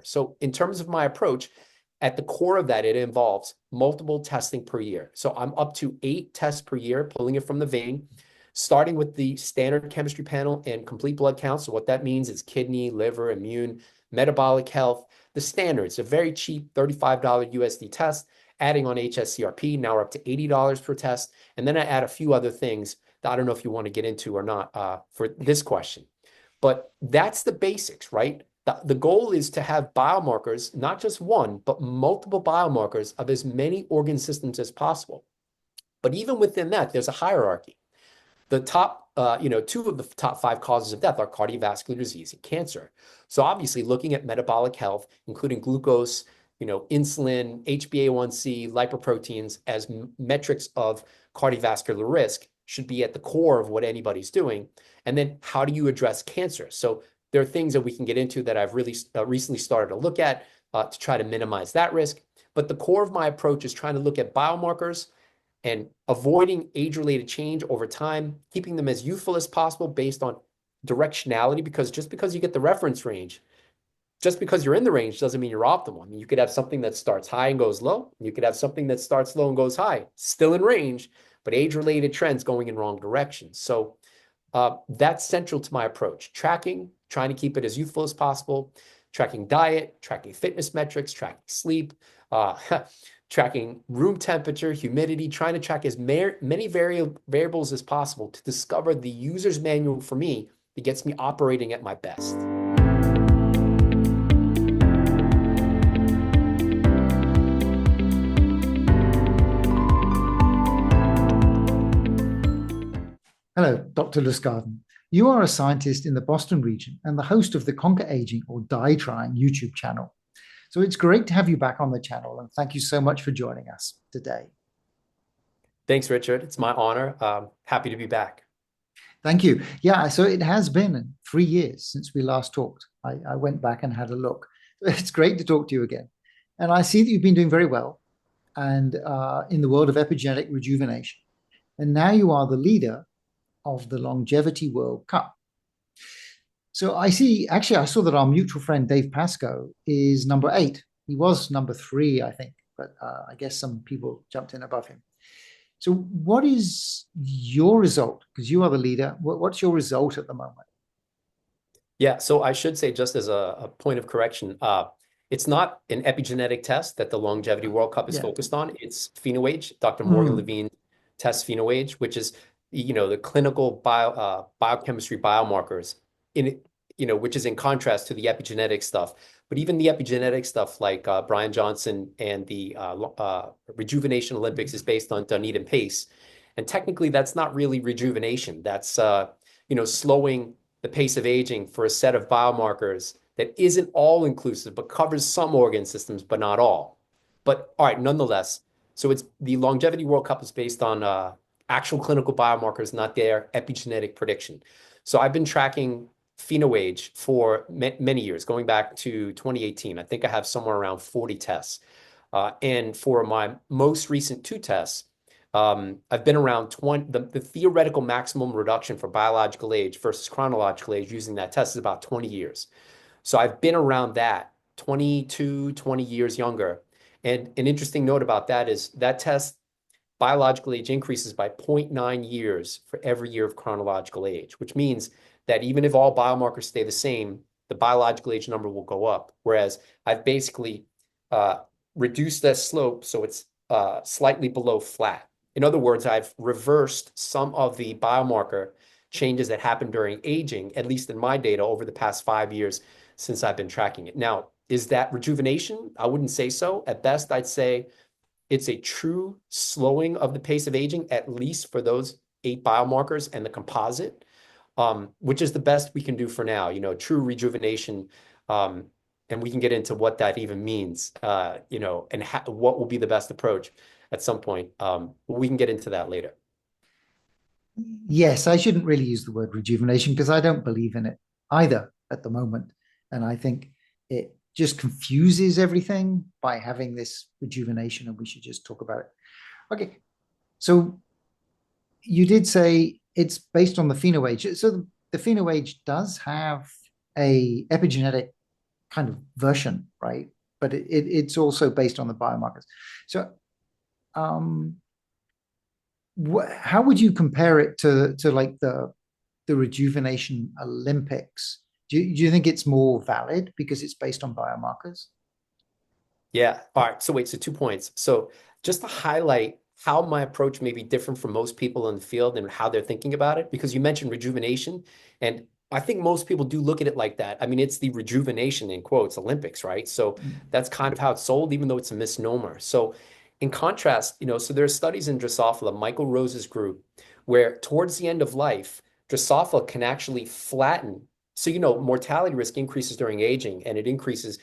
So in terms of my approach, at the core of that, it involves multiple testing per year. So I'm up to 8 tests per year, pulling it from the vein, starting with the standard chemistry panel and complete blood count. So what that means is kidney, liver, immune, metabolic health, the standards, a very cheap $35 USD test, adding on HSCRP. Now we're up to $80 per test. And then I add a few other things that I don't know if you want to get into or not for this question. But that's the basics, right? The goal is to have biomarkers, not just one, but multiple biomarkers of as many organ systems as possible. But even within that, there's a hierarchy. The top, 2 of the top 5 causes of death are cardiovascular disease and cancer. So obviously looking at metabolic health, including glucose, insulin, HbA1c, lipoproteins as metrics of cardiovascular risk should be at the core of what anybody's doing. And then how do you address cancer? So there are things that we can get into that I've really recently started to look at to try to minimize that risk. But the core of my approach is trying to look at biomarkers and avoiding age-related change over time, keeping them as youthful as possible based on directionality, because just because you get the reference range, just because you're in the range doesn't mean you're optimal. I mean, you could have something that starts high and goes low. You could have something that starts low and goes high, still in range, but age-related trends going in wrong directions. So that's central to my approach. Tracking, trying to keep it as youthful as possible, tracking diet, tracking fitness metrics, tracking sleep, tracking room temperature, humidity, trying to track as many variables as possible to discover the user's manual for me that gets me operating at my best. Hello, Dr. Lustgarten. You are a scientist in the Boston region and the host of the Conquer Aging or Die Trying YouTube channel. So it's great to have you back on the channel, and thank you so much for joining us today. Thanks, Richard. It's my honor. Happy to be back. Thank you. Yeah, so it has been 3 years since we last talked. I went back and had a look. It's great to talk to you again. And I see that you've been doing very well and in the world of epigenetic rejuvenation. And now you are the leader of the Longevity World Cup. So I saw that our mutual friend Dave Pascoe is number 8. He was number 3, I think, but I guess some people jumped in above him. So what is your result? Because you are the leader. What's your result at the moment? Yeah, so I should say, just as a point of correction, it's not an epigenetic test that the Longevity World Cup is focused on. It's PhenoAge. Dr. Morgan Levine tests PhenoAge, which is the clinical biochemistry biomarkers which is in contrast to the epigenetic stuff. But even the epigenetic stuff, like Brian Johnson and the Rejuvenation Olympics, is based on Dunedin pace. And technically, that's not really rejuvenation. That's slowing the pace of aging for a set of biomarkers that isn't all inclusive, but covers some organ systems, but not all. But all right, nonetheless, so it's the Longevity World Cup is based on actual clinical biomarkers, not their epigenetic prediction. So I've been tracking PhenoAge for many years, going back to 2018. I think I have somewhere around 40 tests. And for my most recent 2 tests, I've been around 20. The theoretical maximum reduction for biological age versus chronological age using that test is about 20 years. So I've been around that 20 years younger. And an interesting note about that is that test, biological age increases by 0.9 years for every year of chronological age, which means that even if all biomarkers stay the same, the biological age number will go up. Whereas I've basically reduced that slope so it's slightly below flat. In other words, I've reversed some of the biomarker changes that happened during aging, at least in my data, over the past 5 years since I've been tracking it. Now, is that rejuvenation? I wouldn't say so. At best, I'd say it's a true slowing of the pace of aging, at least for those 8 biomarkers and the composite, which is the best we can do for now, true rejuvenation. And we can get into what that even means, and what will be the best approach at some point. We can get into that later. Yes, I shouldn't really use the word rejuvenation because I don't believe in it either at the moment. And I think it just confuses everything by having this rejuvenation, and we should just talk about it. Okay, so you did say it's based on the PhenoAge. So the PhenoAge does have a epigenetic kind of version, right? But it's also based on the biomarkers. So, um, how would you compare it to like the rejuvenation Olympics? Do you think it's more valid because it's based on biomarkers? Yeah. All right. So wait, so 2 points. So just to highlight how my approach may be different from most people in the field and how they're thinking about it, because you mentioned rejuvenation, and I think most people do look at it like that. I mean, it's the rejuvenation in quotes Olympics, right? So that's kind of how it's sold, even though it's a misnomer. So in contrast, so there are studies in Drosophila, Michael Rose's group, where towards the end of life, Drosophila can actually flatten. So, mortality risk increases during aging, and it increases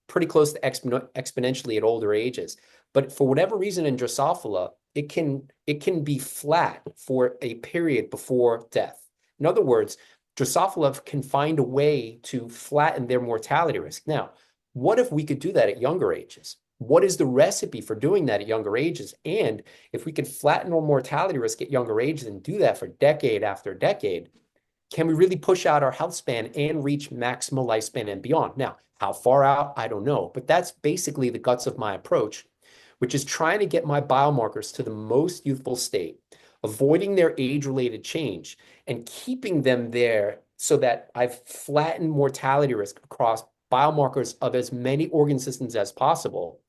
pretty close to exponentially at older ages. But for whatever reason in Drosophila, it can be flat for a period before death. In other words, Drosophila can find a way to flatten their mortality risk. Now, what if we could do that at younger ages? What is the recipe for doing that at younger ages? And if we could flatten our mortality risk at younger ages and do that for decade after decade, can we really push out our health span and reach maximal lifespan and beyond? Now, how far out? I don't know. But that's basically the guts of my approach, which is trying to get my biomarkers to the most youthful state, avoiding their age-related change, and keeping them there so that I've flattened mortality risk across biomarkers of as many organ systems as possible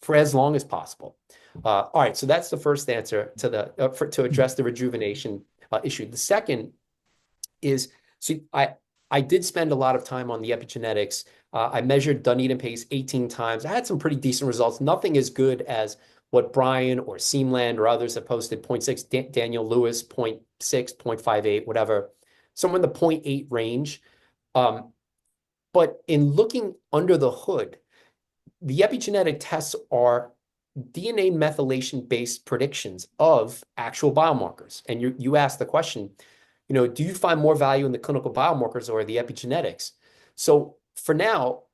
for as long as possible. All right, so that's the first answer to address the rejuvenation issue. The second is, so I did spend a lot of time on the epigenetics. I measured Dunedin pace 18 times. I had some pretty decent results. Nothing as good as what Brian or Seamland or others have posted, 0.6, Daniel Lewis, 0.6, 0.58, whatever, somewhere in the 0.8 range. But in looking under the hood, the epigenetic tests are DNA methylation-based predictions of actual biomarkers. And you asked the question, do you find more value in the clinical biomarkers or the epigenetics? So for now,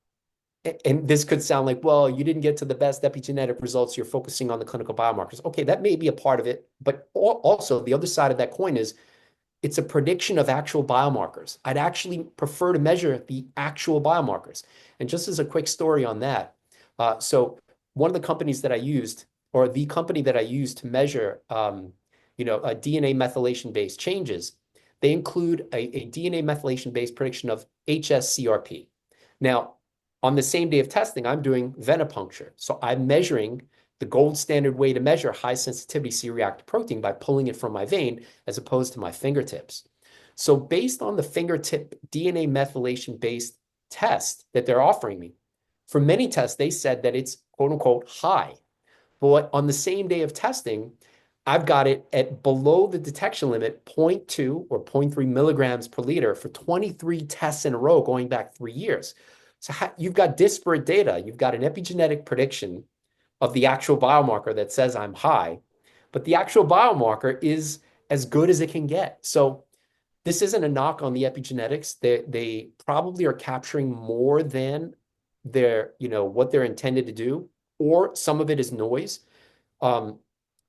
and this could sound like, well, you didn't get to the best epigenetic results, you're focusing on the clinical biomarkers. Okay, that may be a part of it, but also the other side of that coin is it's a prediction of actual biomarkers. I'd actually prefer to measure the actual biomarkers. And just as a quick story on that, so one of the companies that I used, or the company that I used to measure, a DNA methylation-based changes, they include a DNA methylation-based prediction of HSCRP. Now, on the same day of testing, I'm doing venipuncture. So I'm measuring the gold standard way to measure high sensitivity C-reactive protein by pulling it from my vein as opposed to my fingertips. So based on the fingertip DNA methylation-based test that they're offering me, for many tests, they said that it's quote unquote high. But on the same day of testing, I've got it at below the detection limit, 0.2 or 0.3 milligrams per liter for 23 tests in a row going back 3 years. So you've got disparate data. You've got an epigenetic prediction of the actual biomarker that says I'm high, but the actual biomarker is as good as it can get. So this isn't a knock on the epigenetics. They probably are capturing more than what they're intended to do, or some of it is noise.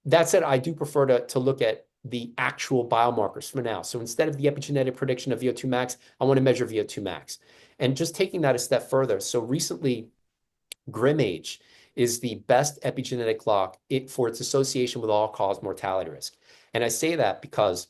That said, I do prefer to look at the actual biomarkers for now. So instead of the epigenetic prediction of VO2 max, I want to measure VO2 max. And just taking that a step further, so recently, GrimAge is the best epigenetic clock for its association with all-cause mortality risk. And I say that because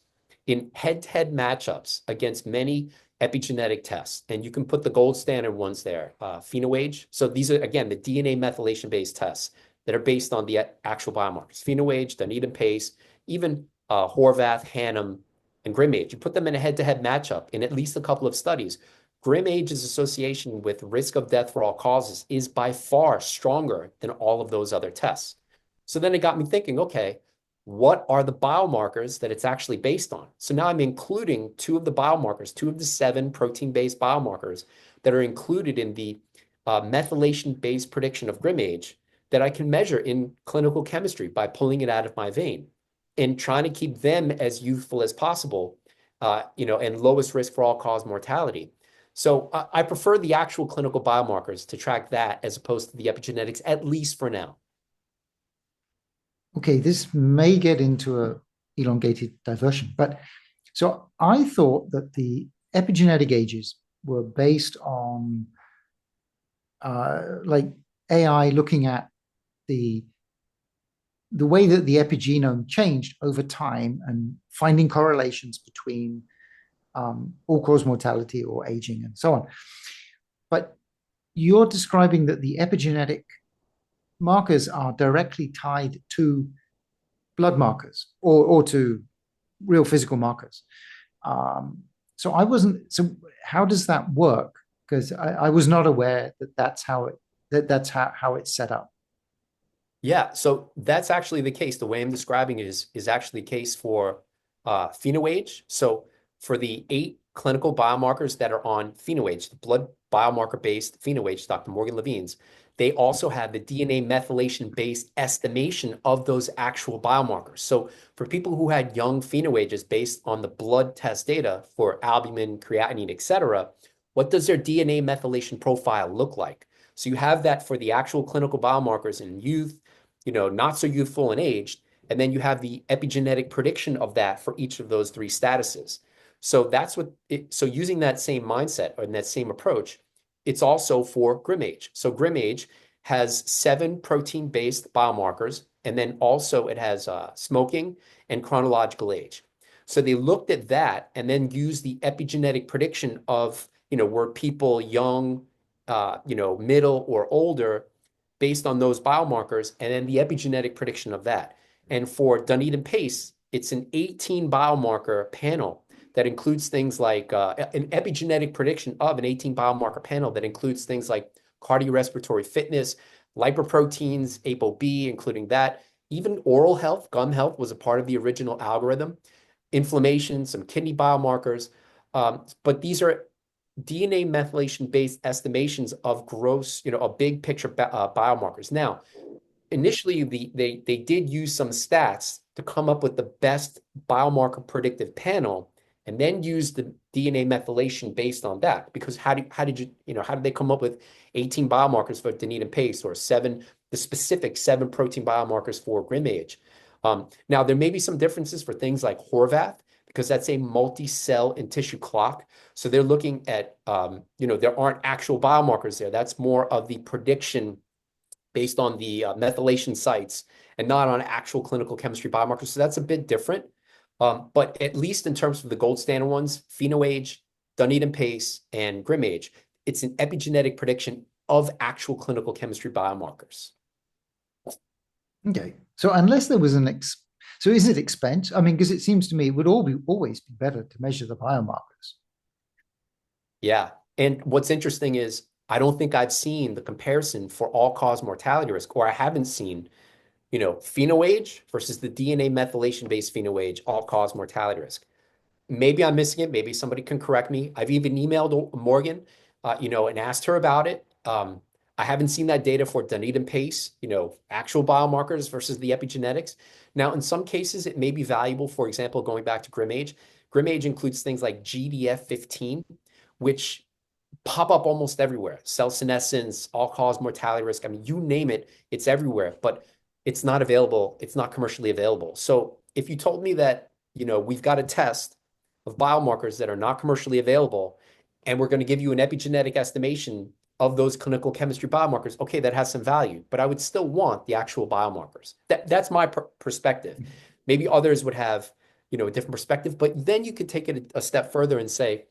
in head-to-head matchups against many epigenetic tests, and you can put the gold standard ones there, PhenoAge. So these are, again, the DNA methylation-based tests that are based on the actual biomarkers. PhenoAge, Dunedin pace, even Horvath, Hannum, and GrimAge. You put them in a head-to-head matchup in at least a couple of studies. GrimAge's association with risk of death for all causes is by far stronger than all of those other tests. So then it got me thinking, okay, what are the biomarkers that it's actually based on? So now I'm including two of the biomarkers, two of the 7 protein-based biomarkers that are included in the methylation-based prediction of GrimAge that I can measure in clinical chemistry by pulling it out of my vein and trying to keep them as youthful as possible, and lowest risk for all-cause mortality. So I prefer the actual clinical biomarkers to track that as opposed to the epigenetics, at least for now. Okay, this may get into a elongated diversion, but so I thought that the epigenetic ages were based on like AI looking at the the way that the epigenome changed over time and finding correlations between all-cause mortality or aging and so on. But you're describing that the epigenetic markers are directly tied to blood markers or to real physical markers. So I wasn't. So how does that work? Because I was not aware that that's how it's set up. Yeah, so that's actually the case. The way I'm describing it is actually the case for PhenoAge. So for the 8 clinical biomarkers that are on PhenoAge, the blood biomarker-based PhenoAge, Dr. Morgan Levine's, they also have the DNA methylation-based estimation of those actual biomarkers. So for people who had young PhenoAges based on the blood test data for albumin, creatinine, et cetera, what does their DNA methylation profile look like? So you have that for the actual clinical biomarkers in youth, not so youthful and aged. And then you have the epigenetic prediction of that for each of those 3 statuses. So so using that same mindset or that same approach, it's also for GrimAge. So GrimAge has 7 protein-based biomarkers, and then also it has smoking and chronological age. So they looked at that and then used the epigenetic prediction of, were people young, middle or older based on those biomarkers, and then the epigenetic prediction of that. And for Dunedin Pace, it's an 18 biomarker panel that includes things like an epigenetic prediction of an 18 biomarker panel that includes things like cardiorespiratory fitness, lipoproteins, ApoB, including that. Even oral health, gum health was a part of the original algorithm, inflammation, some kidney biomarkers. But these are DNA methylation-based estimations of gross, a big picture biomarkers. Now, initially, they did use some stats to come up with the best biomarker predictive panel, and then use the DNA methylation based on that. Because how did they come up with 18 biomarkers for Dunedin Pace or the specific 7 protein biomarkers for GrimAge? Now, there may be some differences for things like Horvath, because that's a multi-cell and tissue clock. So they're looking at, there aren't actual biomarkers there. That's more of the prediction based on the methylation sites and not on actual clinical chemistry biomarkers. So that's a bit different. But at least in terms of the gold standard ones, PhenoAge, Dunedin Pace, and GrimAge, it's an epigenetic prediction of actual clinical chemistry biomarkers. Okay. So unless there was so is it expense? I mean, because it seems to me it would always be better to measure the biomarkers. Yeah. And what's interesting is I don't think I've seen the comparison for all-cause mortality risk, or I haven't seen, PhenoAge versus the DNA methylation-based PhenoAge all-cause mortality risk. Maybe I'm missing it. Maybe somebody can correct me. I've even emailed Morgan, and asked her about it. I haven't seen that data for Dunedin Pace, actual biomarkers versus the epigenetics. Now, in some cases, it may be valuable. For example, going back to GrimAge, GrimAge includes things like GDF15, which pop up almost everywhere. Cell senescence, all-cause mortality risk. I mean, you name it, it's everywhere, but it's not available. It's not commercially available. So if you told me that, we've got a test of biomarkers that are not commercially available, and we're going to give you an epigenetic estimation of those clinical chemistry biomarkers, okay, that has some value, but I would still want the actual biomarkers. That's my perspective. Maybe others would have, a different perspective, but then you could take it a step further and say,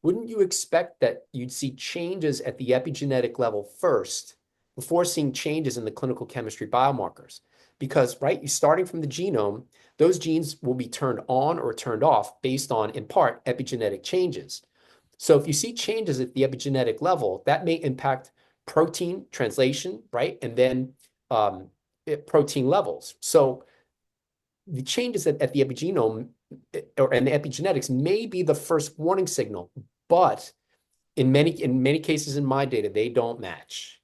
wouldn't you expect that you'd see changes at the epigenetic level first before seeing changes in the clinical chemistry biomarkers? Because, right, you're starting from the genome, those genes will be turned on or turned off based on, in part, epigenetic changes. So if you see changes at the epigenetic level, that may impact protein translation, right? And then protein levels. So the changes at the epigenome and the epigenetics may be the first warning signal, but in many cases in my data, they don't match,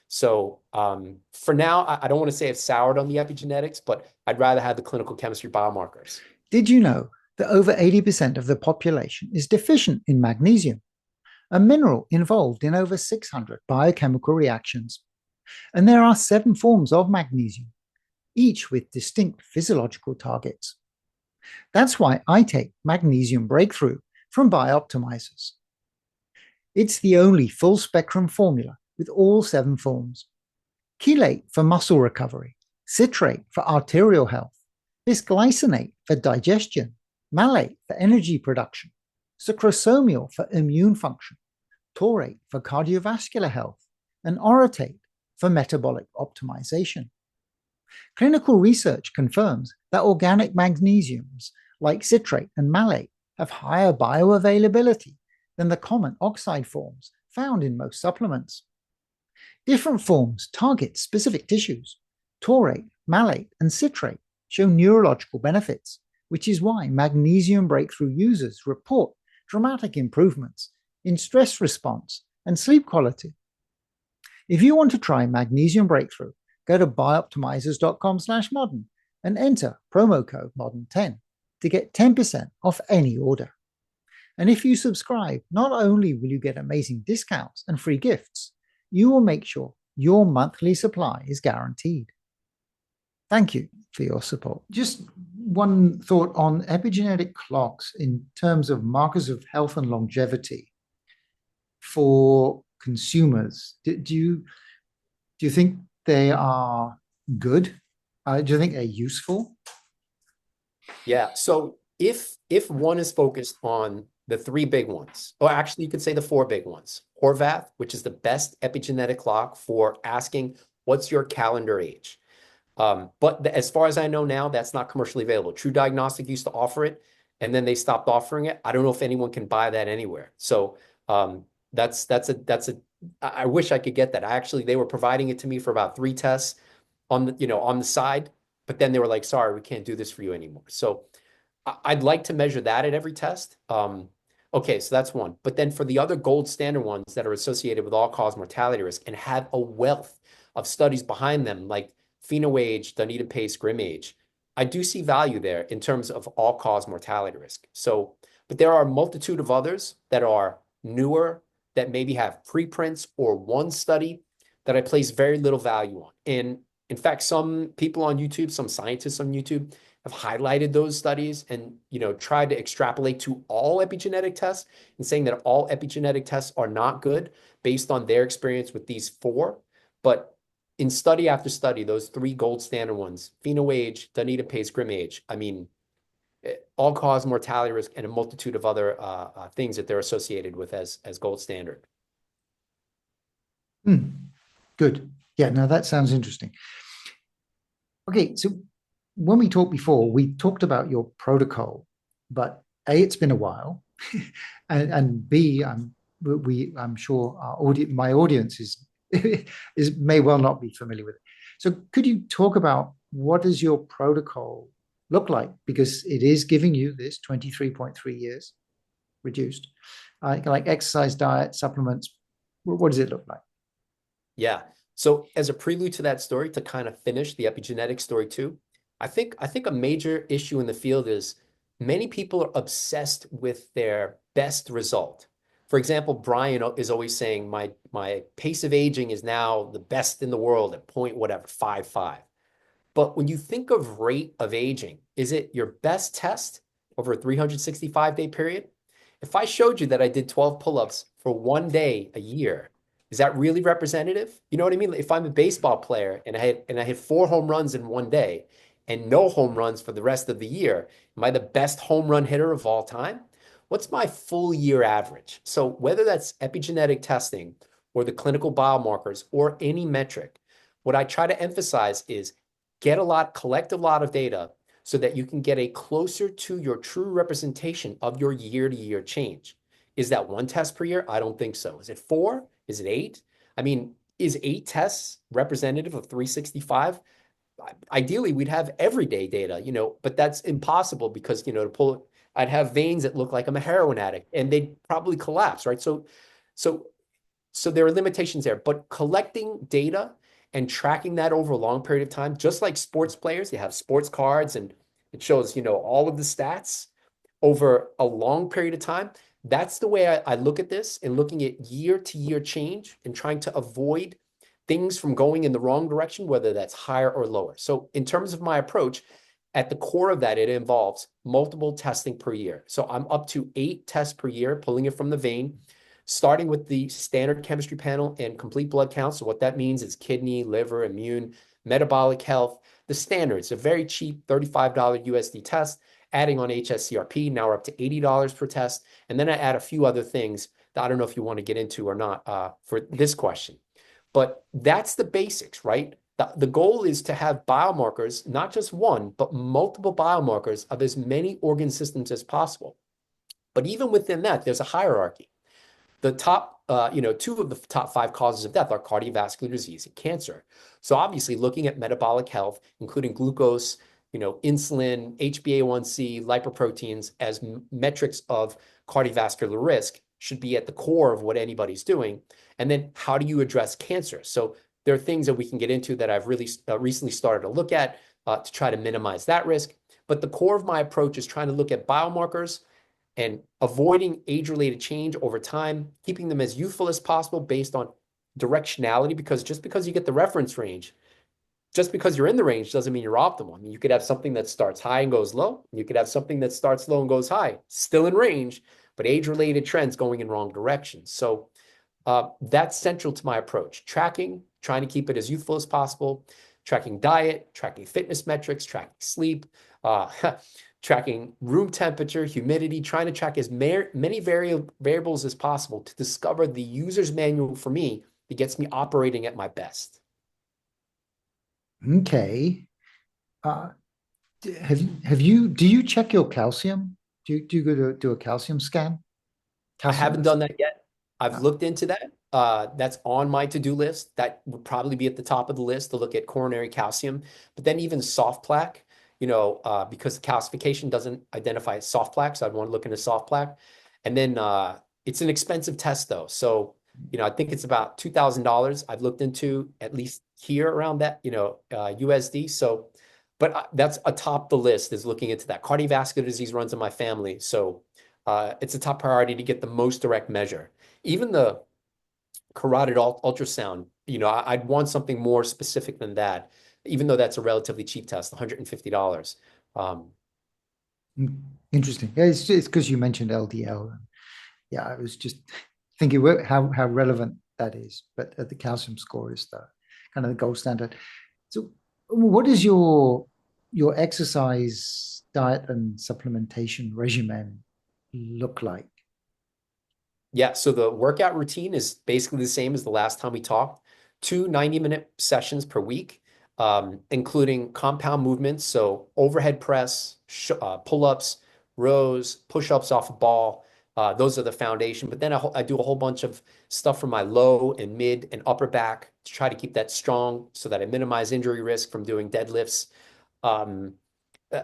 So for now, I don't want to say I've soured on the epigenetics, but I'd rather have the clinical chemistry biomarkers. Did you know that over 80% of the population is deficient in magnesium, a mineral involved in over 600 biochemical reactions? And there are 7 forms of magnesium, each with distinct physiological targets. That's why I take Magnesium Breakthrough from BiOptimizers. It's the only full spectrum formula with all 7 forms. Chelate for muscle recovery, citrate for arterial health, bisglycinate for digestion, malate for energy production, sucrosomial for immune function, taurate for cardiovascular health, and orotate for metabolic optimization. Clinical research confirms that organic magnesiums like citrate and malate have higher bioavailability than the common oxide forms found in most supplements. Different forms target specific tissues. Taurate, malate, and citrate show neurological benefits, which is why magnesium breakthrough users report dramatic improvements in stress response and sleep quality. If you want to try magnesium breakthrough, go to bioptimizers.com/modern and enter promo code modern10 to get 10% off any order. And if you subscribe, not only will you get amazing discounts and free gifts, you will make sure your monthly supply is guaranteed. Thank you for your support. Just one thought on epigenetic clocks in terms of markers of health and longevity for consumers. Do you think they are good? Do you think they're useful? Yeah. So if one is focused on the 3 big ones, or actually you could say the 4 big ones, Horvath, which is the best epigenetic clock for asking what's your calendar age. But as far as I know now, that's not commercially available. True Diagnostic used to offer it, and then they stopped offering it. I don't know if anyone can buy that anywhere. So I wish I could get that. They were providing it to me for about 3 tests on the side, but then they were like, sorry, we can't do this for you anymore. So I'd like to measure that at every test. Okay, so that's one. But then for the other gold standard ones that are associated with all-cause mortality risk and have a wealth of studies behind them, like PhenoAge, Dunedin Pace, GrimAge, I do see value there in terms of all-cause mortality risk. So, but there are a multitude of others that are newer, that maybe have preprints or one study that I place very little value on. And in fact, some people on YouTube, some scientists on YouTube have highlighted those studies and tried to extrapolate to all epigenetic tests and saying that all epigenetic tests are not good based on their experience with these 4. But in study after study, those 3 gold standard ones, PhenoAge, Dunedin Pace, GrimAge, I mean, all-cause mortality risk and a multitude of other things that they're associated with as gold standard. Good. Yeah, now that sounds interesting. Okay, so when we talked before, we talked about your protocol, but A, it's been a while, and B, I'm sure my audience is may well not be familiar with it. So could you talk about what does your protocol look like? Because it is giving you this 23.3 years reduced, like exercise, diet, supplements. What does it look like? Yeah. So as a prelude to that story, to kind of finish the epigenetic story too, I think a major issue in the field is many people are obsessed with their best result. For example, Brian is always saying my pace of aging is now the best in the world at point whatever, 5.5. But when you think of rate of aging, is it your best test over a 365-day period? If I showed you that I did 12 pull-ups for 1 day a year, is that really representative? You know what I mean? If I'm a baseball player and I hit 4 home runs in 1 day and no home runs for the rest of the year, am I the best home run hitter of all time? What's my full year average? So whether that's epigenetic testing or the clinical biomarkers or any metric, what I try to emphasize is collect a lot of data so that you can get a closer to your true representation of your year-to-year change. Is that 1 test per year? I don't think so. Is it 4? Is it 8? I mean, is 8 tests representative of 365? Ideally, we'd have everyday data, but that's impossible because, to pull it, I'd have veins that look like I'm a heroin addict and they'd probably collapse, right? So there are limitations there, but collecting data and tracking that over a long period of time, just like sports players, you have sports cards and it shows, all of the stats over a long period of time. That's the way I look at this, and looking at year-to-year change and trying to avoid things from going in the wrong direction, whether that's higher or lower. So in terms of my approach, at the core of that, it involves multiple testing per year. So I'm up to 8 tests per year, pulling it from the vein. starting with the standard chemistry panel and complete blood count. So what that means is kidney, liver, immune, metabolic health, the standards, a very cheap $35 USD test, adding on HSCRP. Now we're up to $80 per test. And then I add a few other things that I don't know if you want to get into or not for this question. But that's the basics, right? The goal is to have biomarkers, not just one, but multiple biomarkers of as many organ systems as possible. But even within that, there's a hierarchy. The top, two of the top 5 causes of death are cardiovascular disease and cancer. So obviously looking at metabolic health, including glucose, insulin, HbA1c, lipoproteins as metrics of cardiovascular risk should be at the core of what anybody's doing. And then how do you address cancer? So there are things that we can get into that I've really recently started to look at to try to minimize that risk. But the core of my approach is trying to look at biomarkers and avoiding age-related change over time, keeping them as youthful as possible based on directionality, because just because you get the reference range, just because you're in the range doesn't mean you're optimal. I mean, you could have something that starts high and goes low. You could have something that starts low and goes high, still in range, but age-related trends going in wrong directions. So that's central to my approach. Tracking, trying to keep it as youthful as possible, tracking diet, tracking fitness metrics, tracking sleep, tracking room temperature, humidity, trying to track as many variables as possible to discover the user's manual for me that gets me operating at my best. Okay. Do you check your calcium? Do you go to do a calcium scan? I Calcium haven't done that yet. I've uh, looked into that. That's on my to-do list. That would probably be at the top of the list to look at coronary calcium. But then even soft plaque, because calcification doesn't identify soft plaque, so I'd want to look into soft plaque. And then it's an expensive test though. So, I think it's about $2,000 I've looked into, at least here around that, USD. So, but that's atop the list, is looking into that. Cardiovascular disease runs in my family. So it's a top priority to get the most direct measure. Even the carotid ultrasound, I'd want something more specific than that, even though that's a relatively cheap test, $150. Interesting. Yeah, it's because you mentioned LDL. Yeah, I was just thinking how relevant that is. But the calcium score is the kind of the gold standard. So, what is your exercise, diet, and supplementation regimen look like? Yeah, so the workout routine is basically the same as the last time we talked. 2 90-minute sessions per week, including compound movements, so overhead press, pull-ups, rows, push-ups off a ball. Those are the foundation. But then I do a whole bunch of stuff for my low and mid and upper back to try to keep that strong so that I minimize injury risk from doing deadlifts. Um,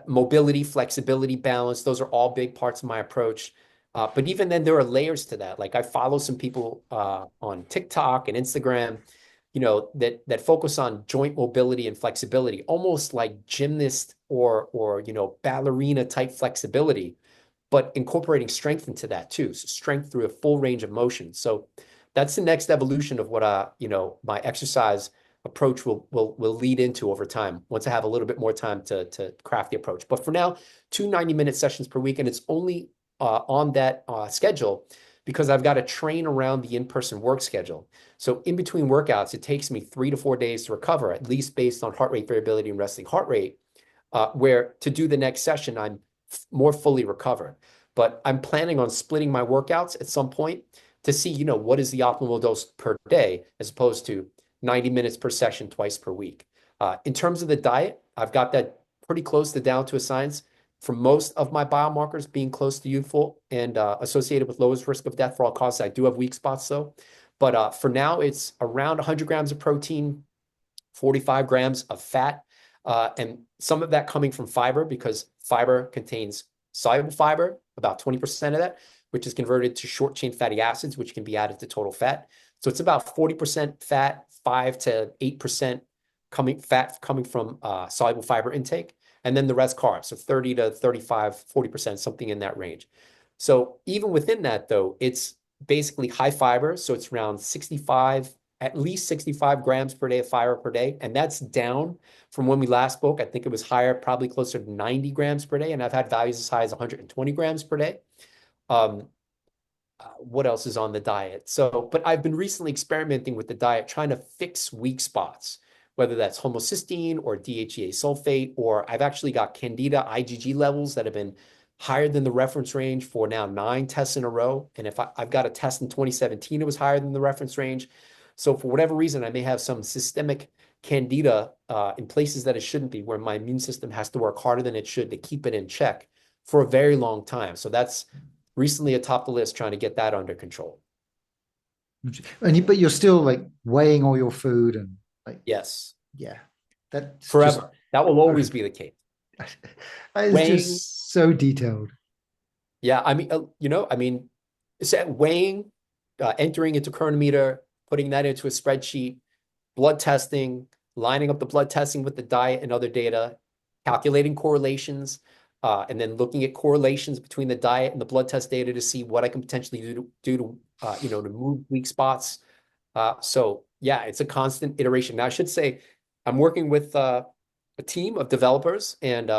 Mobility, flexibility, balance, those are all big parts of my approach. But even then, there are layers to that. Like I follow some people on TikTok and Instagram, that focus on joint mobility and flexibility, almost like gymnast or ballerina type flexibility, but incorporating strength into that too. So strength through a full range of motion. So that's the next evolution of what my exercise approach will lead into over time once I have a little bit more time to craft the approach. But for now, 2 90-minute sessions per week, and it's only on that schedule because I've got to train around the in-person work schedule. So in between workouts, it takes me 3 to 4 days to recover, at least based on heart rate variability and resting heart rate, where to do the next session, I'm more fully recovered. But I'm planning on splitting my workouts at some point to see, what is the optimal dose per day, as opposed to 90 minutes per session twice per week. In terms of the diet, I've got that pretty close to down to a science for most of my biomarkers being close to youthful and associated with lowest risk of death for all causes. I do have weak spots though. But for now, it's around 100 grams of protein, 45 grams of fat, and some of that coming from fiber, because fiber contains soluble fiber, about 20% of that, which is converted to short chain fatty acids, which can be added to total fat. So it's about 40% fat, 5 to 8% coming from soluble fiber intake, and then the rest carbs. So 30 to 35, 40%, something in that range. So even within that, though, it's basically high fiber. So it's around at least 65 grams per day of fiber per day. And that's down from when we last spoke. I think it was higher, probably closer to 90 grams per day. And I've had values as high as 120 grams per day. what else is on the diet? So, but I've been recently experimenting with the diet, trying to fix weak spots, whether that's homocysteine or DHEA sulfate, or I've actually got Candida IgG levels that have been higher than the reference range for now 9 tests in a row. And if I've got a test in 2017, it was higher than the reference range. So for whatever reason, I may have some systemic Candida in places that it shouldn't be, where my immune system has to work harder than it should to keep it in check for a very long time. So that's recently atop the list, trying to get that under control. But you're still like weighing all your food and like, Yes, yeah, that's just forever. That will always be the case. it's Weighing, just so detailed. yeah, I mean, I mean, weighing, entering into chronometer, putting that into a spreadsheet, blood testing, lining up the blood testing with the diet and other data, calculating correlations, and then looking at correlations between the diet and the blood test data to see what I can potentially do to to move weak spots. So yeah, it's a constant iteration. Now I should say I'm working with a team of developers, and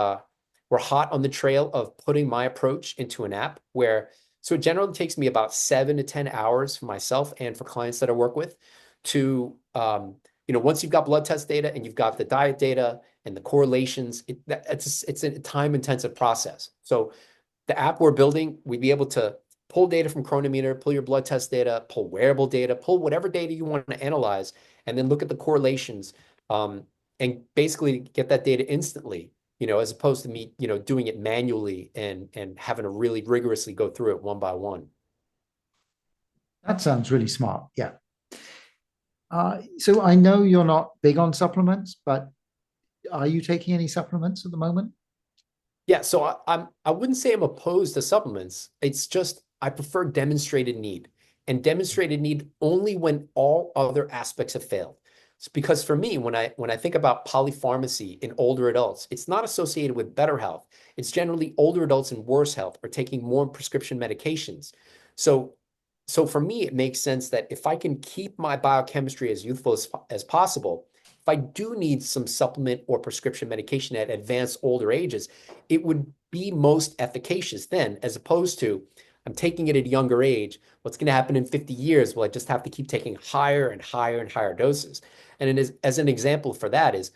we're hot on the trail of putting my approach into an app where, so it generally takes me about 7 to 10 hours for myself and for clients that I work with to, once you've got blood test data and you've got the diet data and the correlations, it's a time-intensive process. So the app we're building, we'd be able to pull data from Chronometer, pull your blood test data, pull wearable data, pull whatever data you want to analyze, and then look at the correlations, and basically get that data instantly, as opposed to me, doing it manually and having to really rigorously go through it one by one. That sounds really smart. Yeah. So I know you're not big on supplements, but are you taking any supplements at the moment? Yeah, so I wouldn't say I'm opposed to supplements. It's just I prefer demonstrated need, and demonstrated need only when all other aspects have failed. It's because for me, when I think about polypharmacy in older adults, it's not associated with better health. It's generally older adults in worse health are taking more prescription medications. So so for me, it makes sense that if I can keep my biochemistry as youthful as possible, if I do need some supplement or prescription medication at advanced older ages, it would be most efficacious then, as opposed to I'm taking it at a younger age. What's going to happen in 50 years? Well, I just have to keep taking higher and higher and higher doses. And it is, as an example for that is,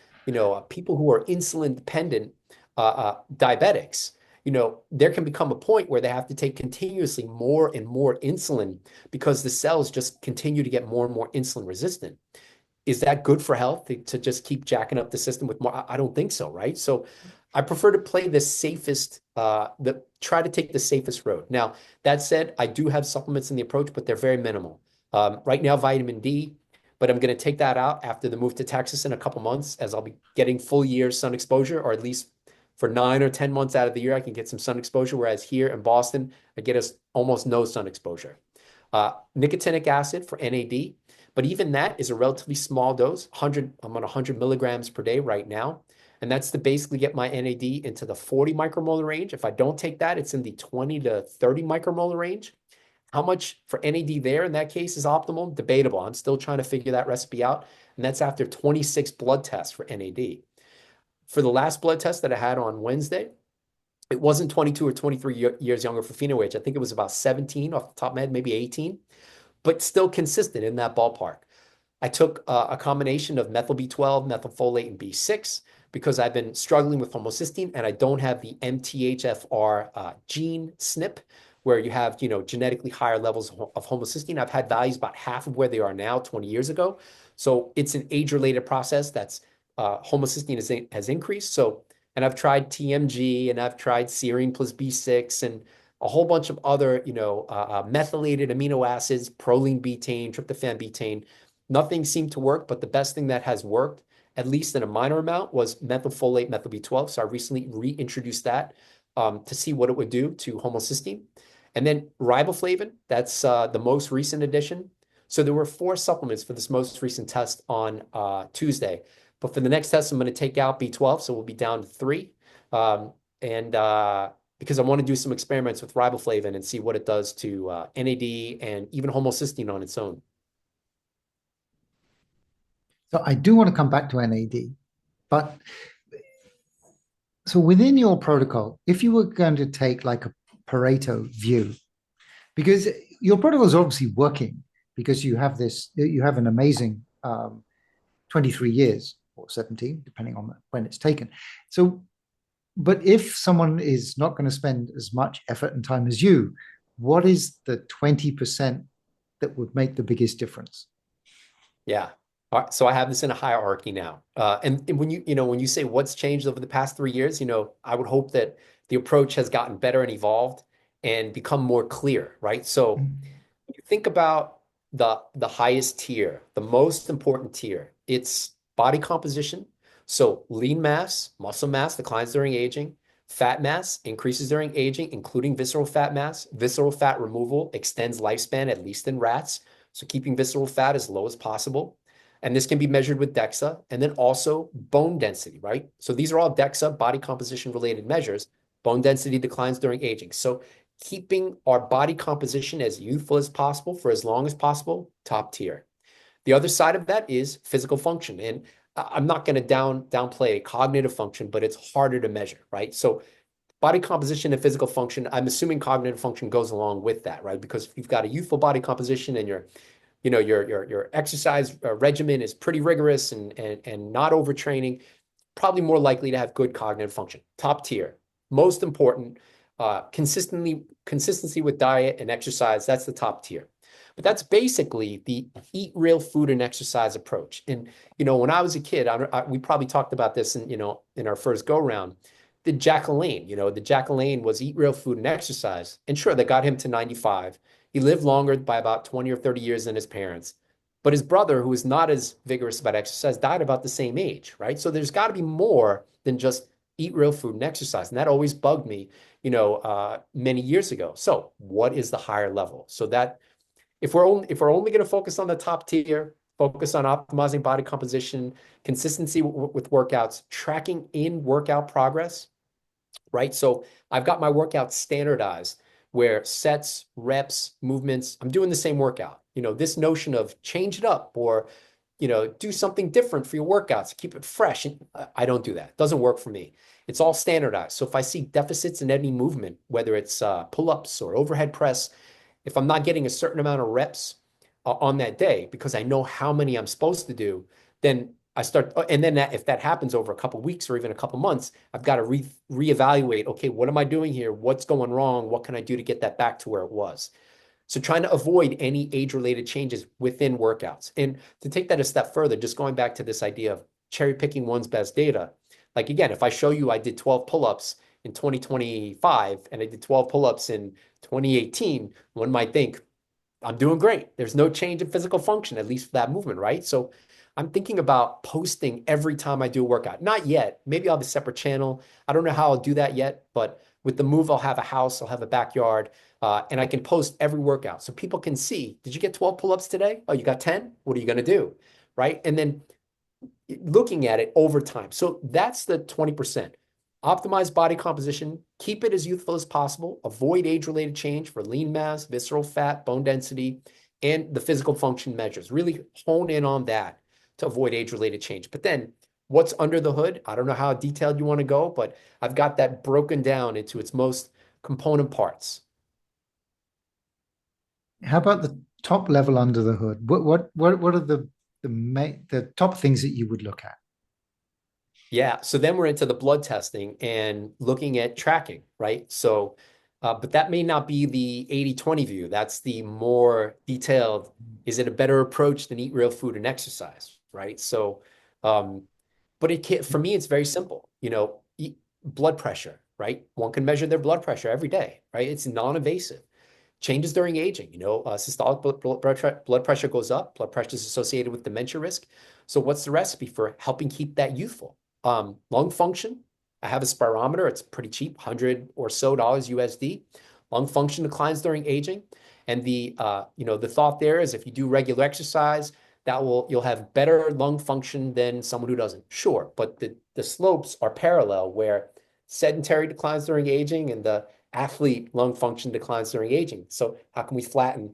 people who are insulin dependent diabetics, there can become a point where they have to take continuously more and more insulin because the cells just continue to get more and more insulin resistant. Is that good for health to just keep jacking up the system with more? I don't think so, right? So I prefer to play the safest, try to take the safest road. Now, that said, I do have supplements in the approach, but they're very minimal. Right now, vitamin D, but I'm going to take that out after the move to Texas in a couple months, as I'll be getting full year sun exposure, or at least for 9 or 10 months out of the year, I can get some sun exposure. Whereas here in Boston, I get us almost no sun exposure. Nicotinic acid for NAD. But even that is a relatively small dose. I'm on 100 milligrams per day right now. And that's to basically get my NAD into the 40 micromolar range. If I don't take that, it's in the 20 to 30 micromolar range. How much for NAD there in that case is optimal? Debatable. I'm still trying to figure that recipe out. And that's after 26 blood tests for NAD. For the last blood test that I had on Wednesday, it wasn't 22 or 23 years younger for PhenoAge. I think it was about 17 off the top of my head, maybe 18, but still consistent in that ballpark. I took a combination of methyl B12, methylfolate, and B6 because I've been struggling with homocysteine and I don't have the MTHFR gene SNP, where you have, genetically higher levels of homocysteine. I've had values about half of where they are now 20 years ago. So it's an age-related process that's homocysteine has increased. So, and I've tried TMG and I've tried serine plus B6 and a whole bunch of other, methylated amino acids, proline betaine, tryptophan betaine. Nothing seemed to work, but the best thing that has worked, at least in a minor amount, was methylfolate, methyl B12. So I recently reintroduced that to see what it would do to homocysteine. And then riboflavin, that's the most recent addition. So there were 4 supplements for this most recent test on Tuesday. But for the next test, I'm going to take out B12, so we'll be down to 3. And because I want to do some experiments with riboflavin and see what it does to NAD and even homocysteine on its own. So I do want to come back to NAD, but so within your protocol, if you were going to take like a Pareto view, because your protocol is obviously working because you have an amazing 23 years or 17, depending on when it's taken. So, but if someone is not going to spend as much effort and time as you, what is the 20% that would make the biggest difference? Yeah. All right, so I have this in a hierarchy now. And when when you say what's changed over the past 3 years, I would hope that the approach has gotten better and evolved and become more clear, right? So when you think about the highest tier, the most important tier, it's body composition. So lean mass, muscle mass declines during aging, fat mass increases during aging, including visceral fat mass. Visceral fat removal extends lifespan, at least in rats. So keeping visceral fat as low as possible. And this can be measured with DEXA and then also bone density, right? So these are all DEXA body composition related measures. Bone density declines during aging. So keeping our body composition as youthful as possible for as long as possible, top tier. The other side of that is physical function. And I'm not going to downplay cognitive function, but it's harder to measure, right? So body composition and physical function, I'm assuming cognitive function goes along with that, right? Because if you've got a youthful body composition and your exercise regimen is pretty rigorous and not overtraining, probably more likely to have good cognitive function. Top tier, most important, consistency with diet and exercise. That's the top tier. But that's basically the eat real food and exercise approach. And when I was a kid, we probably talked about this in our first go round. The Jack LaLanne, the Jack LaLanne was eat real food and exercise. And sure, that got him to 95. He lived longer by about 20 or 30 years than his parents. But his brother, who was not as vigorous about exercise, died about the same age, right? So there's got to be more than just eat real food and exercise. And that always bugged me, many years ago. So what is the higher level? So that if we're only going to focus on the top tier, focus on optimizing body composition, consistency with workouts, tracking in workout progress, right? So I've got my workouts standardized where sets, reps, movements, I'm doing the same workout. This notion of change it up or, do something different for your workouts, keep it fresh. And I don't do that. It doesn't work for me. It's all standardized. So if I see deficits in any movement, whether it's pull-ups or overhead press, if I'm not getting a certain amount of reps on that day because I know how many I'm supposed to do, then I start, and then if that happens over a couple of weeks or even a couple of months, I've got to reevaluate. Okay, what am I doing here? What's going wrong? What can I do to get that back to where it was? So trying to avoid any age-related changes within workouts. And to take that a step further, just going back to this idea of cherry picking one's best data. Like again, if I show you I did 12 pull-ups in 2025 and I did 12 pull-ups in 2018, one might think I'm doing great. There's no change in physical function, at least for that movement, right? So I'm thinking about posting every time I do a workout. Not yet. Maybe I'll have a separate channel. I don't know how I'll do that yet, but with the move, I'll have a house, I'll have a backyard, and I can post every workout so people can see, did you get 12 pull-ups today? Oh, you got 10? What are you going to do? Right? And then looking at it over time. So that's the 20%. Optimize body composition, keep it as youthful as possible, avoid age-related change for lean mass, visceral fat, bone density, and the physical function measures. Really hone in on that to avoid age-related change. But then what's under the hood? I don't know how detailed you want to go, but I've got that broken down into its most component parts. How about the top level under the hood? What are the top things that you would look at? Yeah, so then we're into the blood testing and looking at tracking, right? So, but that may not be the 80-20 view. That's the more detailed, is it a better approach than eat real food and exercise, right? So, but it can, for me, it's very simple. Blood pressure, right? One can measure their blood pressure every day, right? It's non-invasive. Changes during aging, systolic blood pressure goes up. Blood pressure is associated with dementia risk. So what's the recipe for helping keep that youthful? Lung function. I have a spirometer. It's pretty cheap, 100 or so dollars USD. Lung function declines during aging. And the thought there is if you do regular exercise, you'll have better lung function than someone who doesn't. Sure, but the slopes are parallel where sedentary declines during aging and the athlete lung function declines during aging. So how can we flatten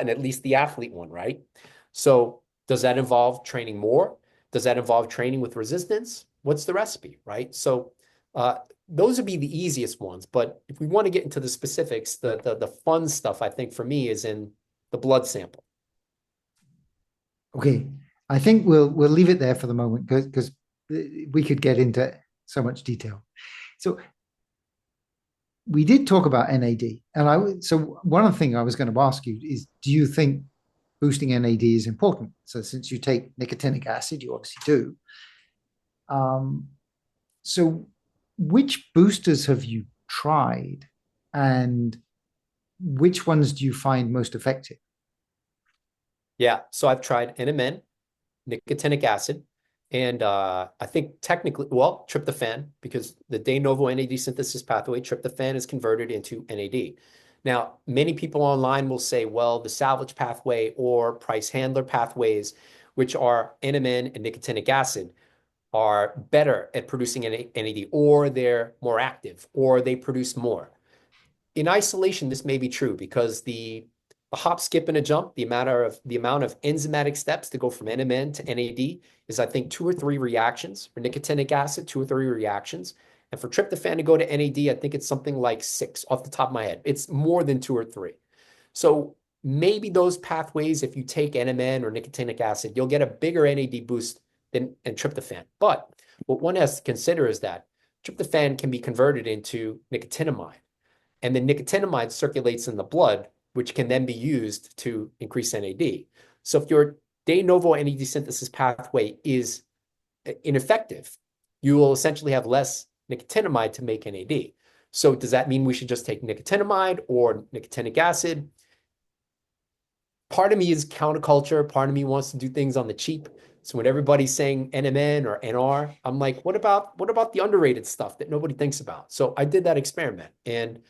at least the athlete one, right? So does that involve training more? Does that involve training with resistance? What's the recipe, right? So Those would be the easiest ones. But if we want to get into the specifics, the fun stuff, I think, for me is in the blood sample. Okay, I think we'll leave it there for the moment because we could get into so much detail. So we did talk about NAD, and so one of the things I was going to ask you is, do you think boosting NAD is important? So since you take nicotinic acid, you obviously do. So which boosters have you tried, and which ones do you find most effective? Yeah, so I've tried NMN, nicotinic acid, and I think technically, well, tryptophan, because the de novo NAD synthesis pathway, tryptophan is converted into NAD. Now, many people online will say, well, the salvage pathway or price handler pathways, which are NMN and nicotinic acid, are better at producing NAD, or they're more active, or they produce more. In isolation, this may be true because a hop, skip, and a jump, the amount of enzymatic steps to go from NMN to NAD is, I think, 2 or 3 reactions. For nicotinic acid, 2 or 3 reactions. And for tryptophan to go to NAD, I think it's something like 6 off the top of my head. It's more than 2 or 3. So maybe those pathways, if you take NMN or nicotinic acid, you'll get a bigger NAD boost than tryptophan. But what one has to consider is that tryptophan can be converted into nicotinamide. And the nicotinamide circulates in the blood, which can then be used to increase NAD. So if your de novo NAD synthesis pathway is ineffective, you will essentially have less nicotinamide to make NAD. So does that mean we should just take nicotinamide or nicotinic acid? Part of me is counterculture. Part of me wants to do things on the cheap. So when everybody's saying NMN or NR, I'm like, what about the underrated stuff that nobody thinks about? So I did that experiment. And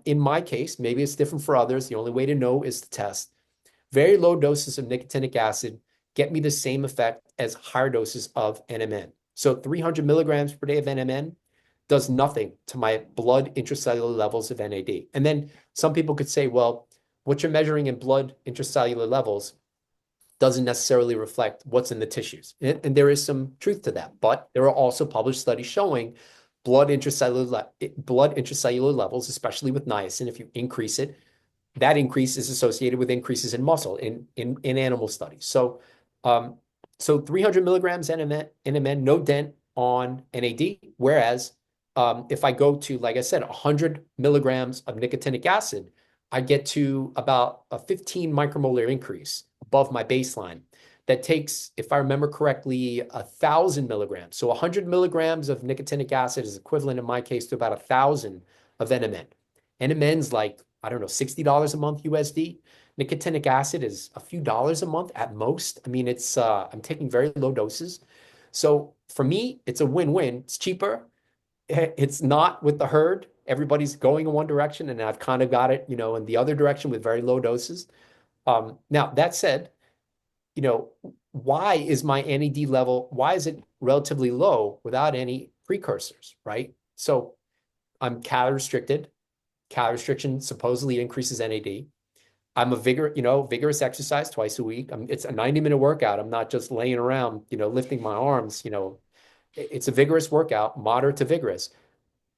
in my case, maybe it's different for others. The only way to know is to test. Very low doses of nicotinic acid get me the same effect as higher doses of NMN. So 300 milligrams per day of NMN does nothing to my blood intracellular levels of NAD. And then some people could say, well, what you're measuring in blood intracellular levels doesn't necessarily reflect what's in the tissues. And there is some truth to that. But there are also published studies showing blood intracellular levels, especially with niacin, if you increase it, that increase is associated with increases in muscle in animal studies. So 300 milligrams NMN, no dent on NAD. Whereas if I go to, like I said, 100 milligrams of nicotinic acid, I get to about a 15 micromolar increase above my baseline. That takes, if I remember correctly, 1,000 milligrams. So 100 milligrams of nicotinic acid is equivalent in my case to about 1,000 of NMN. NMN's like, I don't know, $60 a month USD. Nicotinic acid is a few dollars a month at most. I mean, I'm taking very low doses. So for me, it's a win-win. It's cheaper. It's not with the herd. Everybody's going in one direction, and I've kind of got it, in the other direction with very low doses. Now, that said, why is my NAD level, why is it relatively low without any precursors, right? So I'm calorie restricted. Calorie restriction supposedly increases NAD. I'm a vigorous exercise twice a week. It's a 90-minute workout. I'm not just laying around, lifting my arms, It's a vigorous workout, moderate to vigorous.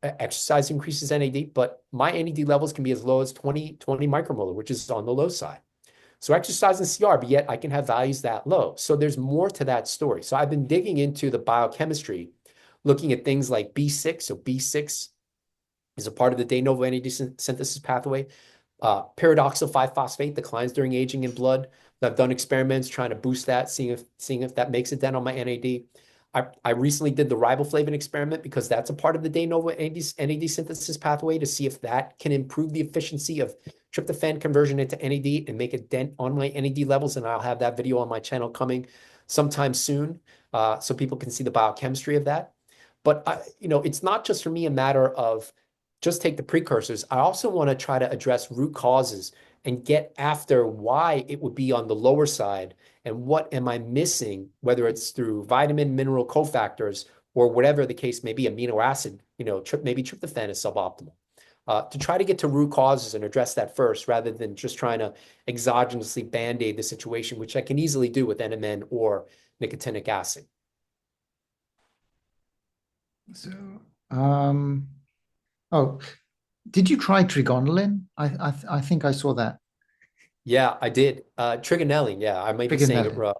Exercise increases NAD, but my NAD levels can be as low as 20 micromolar, which is on the low side. So exercise and CR, but yet I can have values that low. So there's more to that story. So I've been digging into the biochemistry, looking at things like B6. So B6 is a part of the de novo NAD synthesis pathway. Pyridoxal 5-phosphate declines during aging in blood. I've done experiments trying to boost that, seeing if that makes a dent on my NAD. I recently did the riboflavin experiment because that's a part of the de novo NAD synthesis pathway to see if that can improve the efficiency of tryptophan conversion into NAD and make a dent on my NAD levels. And I'll have that video on my channel coming sometime soon so people can see the biochemistry of that. But, it's not just for me a matter of just take the precursors. I also want to try to address root causes and get after why it would be on the lower side and what am I missing, whether it's through vitamin, mineral cofactors, or whatever the case may be, amino acid, maybe tryptophan is suboptimal. To try to get to root causes and address that first, rather than just trying to exogenously band-aid the situation, which I can easily do with NMN or nicotinic acid. So Um, oh, did you try trigonelin? I think I saw that. Yeah, I did. Trigonelline. Yeah, I might be saying it Trigonelin. wrong.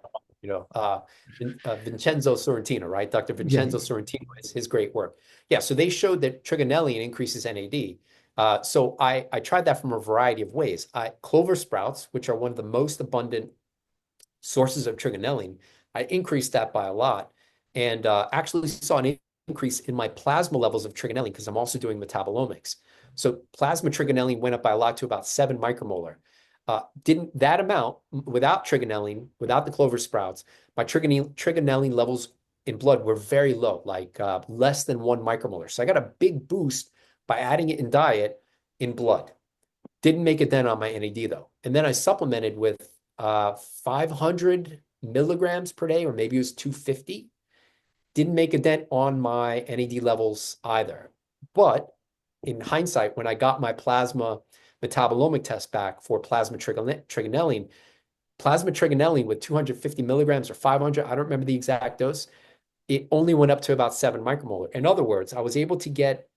Vincenzo Sorrentino, right? Dr. Yeah. Vincenzo Sorrentino is his great work. Yeah, so they showed that trigonelline increases NAD. So I tried that from a variety of ways. Clover sprouts, which are one of the most abundant sources of trigonelline, I increased that by a lot, and actually saw an increase in my plasma levels of trigonelline because I'm also doing metabolomics. So plasma trigonelline went up by a lot to about 7 micromolar. Didn't that amount without trigonelline, without the clover sprouts, my trigonelline levels in blood were very low, like less than 1 micromolar. So I got a big boost by adding it in diet in blood. Didn't make it then on my NAD though. And then I supplemented with 500 milligrams per day, or maybe it was 250. Didn't make a dent on my NAD levels either. But in hindsight, when I got my plasma metabolomic test back for plasma trigonelline with 250 milligrams or 500, I don't remember the exact dose, it only went up to about 7 micromolar. In other words, I was able to get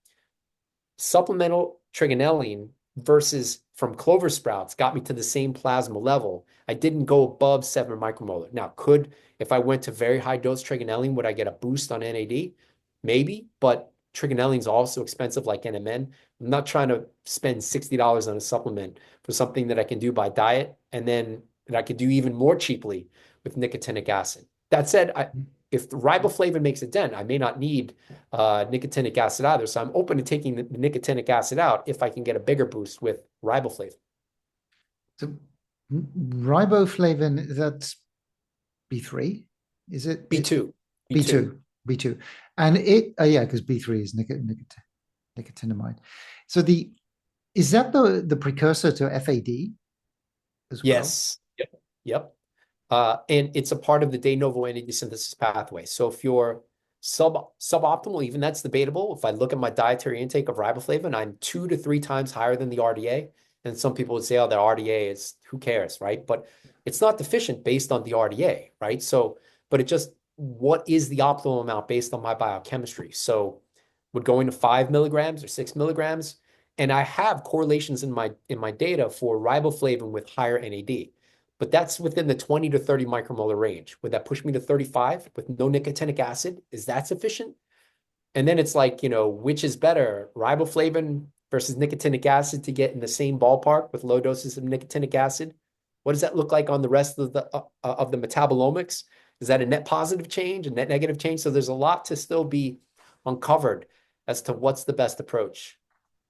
supplemental trigonelline versus from clover sprouts got me to the same plasma level. I didn't go above 7 micromolar. Now, if I went to very high dose trigonelline, would I get a boost on NAD? Maybe, but trigonelline is also expensive like NMN. I'm not trying to spend $60 on a supplement for something that I can do by diet and then that I could do even more cheaply with nicotinic acid. That said, if riboflavin makes a dent, I may not need nicotinic acid either. So I'm open to taking the nicotinic acid out if I can get a bigger boost with riboflavin. So riboflavin, that's B3, is it? B2, B2. B2, B2. And yeah, because B3 is nicotinamide. So is that the precursor to FAD as well? Yes. Yep. Yep. And it's a part of the de novo NAD synthesis pathway. So if you're suboptimal, even that's debatable. If I look at my dietary intake of riboflavin, I'm 2 to 3 times higher than the RDA. And some people would say, oh, the RDA is, who cares, right? But it's not deficient based on the RDA, right? So, but it just, what is the optimal amount based on my biochemistry? So would going to 5 milligrams or 6 milligrams, and I have correlations in my data for riboflavin with higher NAD, but that's within the 20 to 30 micromolar range. Would that push me to 35 with no nicotinic acid? Is that sufficient? And then it's like, which is better, riboflavin versus nicotinic acid to get in the same ballpark with low doses of nicotinic acid? What does that look like on the rest of the metabolomics? Is that a net positive change, a net negative change? So there's a lot to still be uncovered as to what's the best approach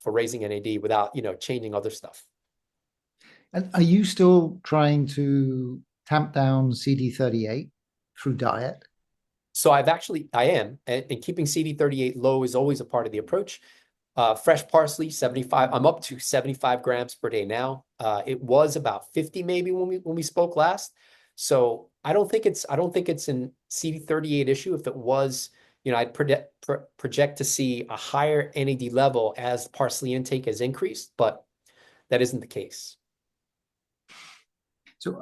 for raising NAD without, changing other stuff. And are you still trying to tamp down CD38 through diet? So I am, and keeping CD38 low is always a part of the approach. Fresh parsley, 75. I'm up to 75 grams per day now. It was about 50 maybe when we spoke last. So I don't think it's an CD38 issue. If it was, I'd project to see a higher NAD level as parsley intake has increased, but that isn't the case. So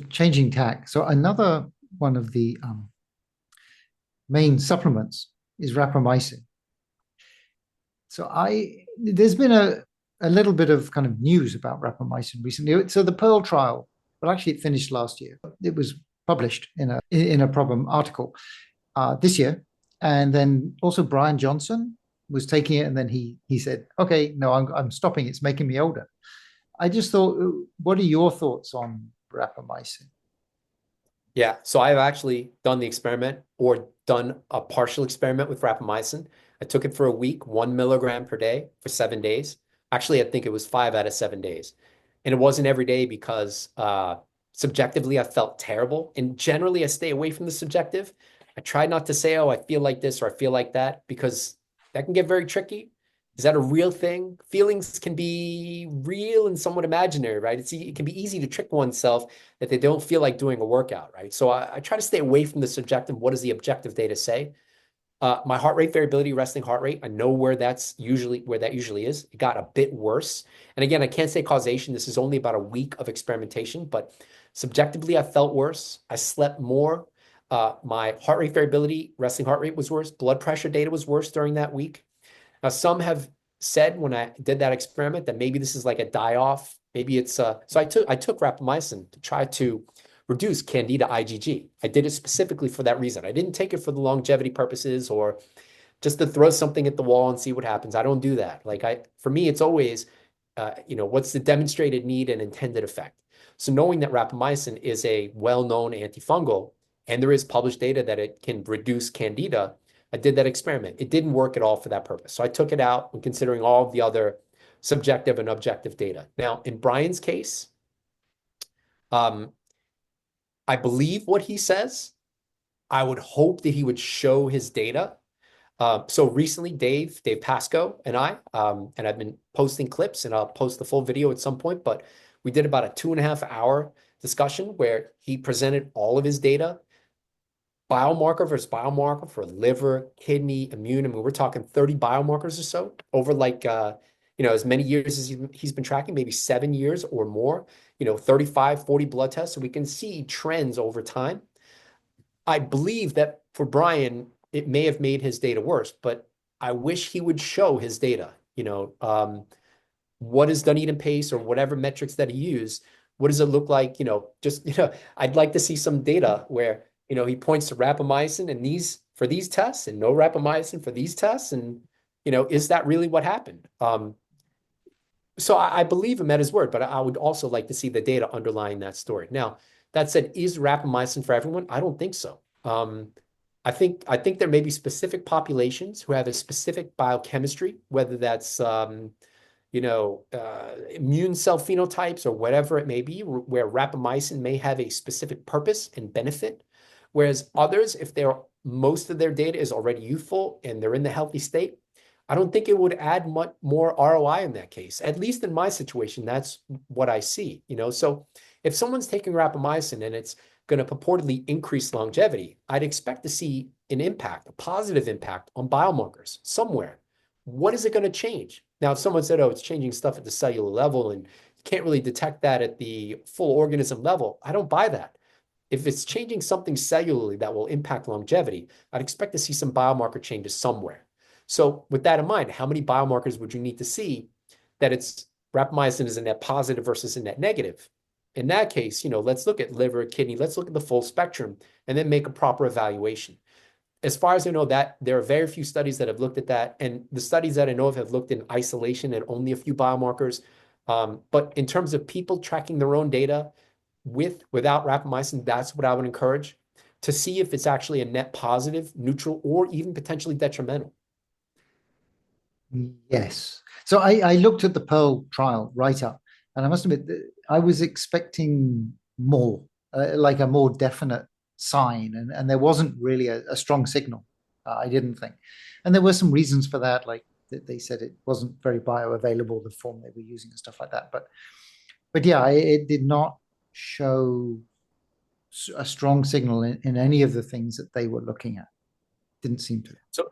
changing tack. So another one of the main supplements is rapamycin. So there's been a little bit of kind of news about rapamycin recently. So the Pearl trial, well, actually it finished last year. It was published in a problem article this year. And then also Brian Johnson was taking it, and then he said, okay, no, I'm stopping. It's making me older. I just thought, what are your thoughts on rapamycin? Yeah, so I've actually done the experiment or done a partial experiment with rapamycin. I took it for a week, 1 milligram per day for 7 days. Actually, I think it was 5 out of 7 days. And it wasn't every day because subjectively I felt terrible. And generally I stay away from the subjective. I try not to say, oh, I feel like this or I feel like that, because that can get very tricky. Is that a real thing? Feelings can be real and somewhat imaginary, right? It can be easy to trick oneself that they don't feel like doing a workout, right? So I try to stay away from the subjective. What does the objective data say? My heart rate variability, resting heart rate, I know where that usually is. It got a bit worse. And again, I can't say causation. This is only about a week of experimentation, but subjectively, I felt worse. I slept more. My heart rate variability, resting heart rate was worse. Blood pressure data was worse during that week. Now, some have said when I did that experiment that maybe this is like a die-off. Maybe it's so I took rapamycin to try to reduce Candida IgG. I did it specifically for that reason. I didn't take it for the longevity purposes or just to throw something at the wall and see what happens. I don't do that. For me, it's always, what's the demonstrated need and intended effect? So knowing that rapamycin is a well-known antifungal and there is published data that it can reduce Candida, I did that experiment. It didn't work at all for that purpose. So I took it out when considering all of the other subjective and objective data. Now, in Brian's case, I believe what he says. I would hope that he would show his data. So recently, Dave Pascoe and and I've been posting clips and I'll post the full video at some point, but we did about a 2.5 hour discussion where he presented all of his data, biomarker versus biomarker for liver, kidney, immune. I mean, we're talking 30 biomarkers or so over as many years as he's been tracking, maybe 7 years or more, 35, 40 blood tests. So we can see trends over time. I believe that for Brian, it may have made his data worse, but I wish he would show his data. What is Dunedin pace or whatever metrics that he used? What does it look like? I'd like to see some data where, he points to rapamycin and for these tests and no rapamycin for these tests. And, is that really what happened? So I believe him at his word, but I would also like to see the data underlying that story. Now, that said, is rapamycin for everyone? I don't think so. I think there may be specific populations who have a specific biochemistry, whether that's immune cell phenotypes or whatever it may be, where rapamycin may have a specific purpose and benefit. Whereas others, if most of their data is already youthful and they're in the healthy state, I don't think it would add much more ROI in that case. At least in my situation, that's what I see. So if someone's taking rapamycin and it's going to purportedly increase longevity, I'd expect to see an impact, a positive impact on biomarkers somewhere. What is it going to change? Now, if someone said, oh, it's changing stuff at the cellular level and you can't really detect that at the full organism level, I don't buy that. If it's changing something cellularly that will impact longevity, I'd expect to see some biomarker changes somewhere. So with that in mind, how many biomarkers would you need to see that rapamycin is a net positive versus a net negative? In that case, let's look at liver, kidney, let's look at the full spectrum and then make a proper evaluation. As far as I know, that there are very few studies that have looked at that. And the studies that I know of have looked in isolation at only a few biomarkers. But in terms of people tracking their own data without rapamycin, that's what I would encourage to see if it's actually a net positive, neutral, or even potentially detrimental. Yes. So I looked at the Pearl trial right up, and I must admit that I was expecting more, like a more definite sign, and there wasn't really a strong signal. I didn't think, and there were some reasons for that, like they said it wasn't very bioavailable, the form they were using and stuff like that. But yeah, it did not show a strong signal in any of the things that they were looking at. Didn't seem to. So,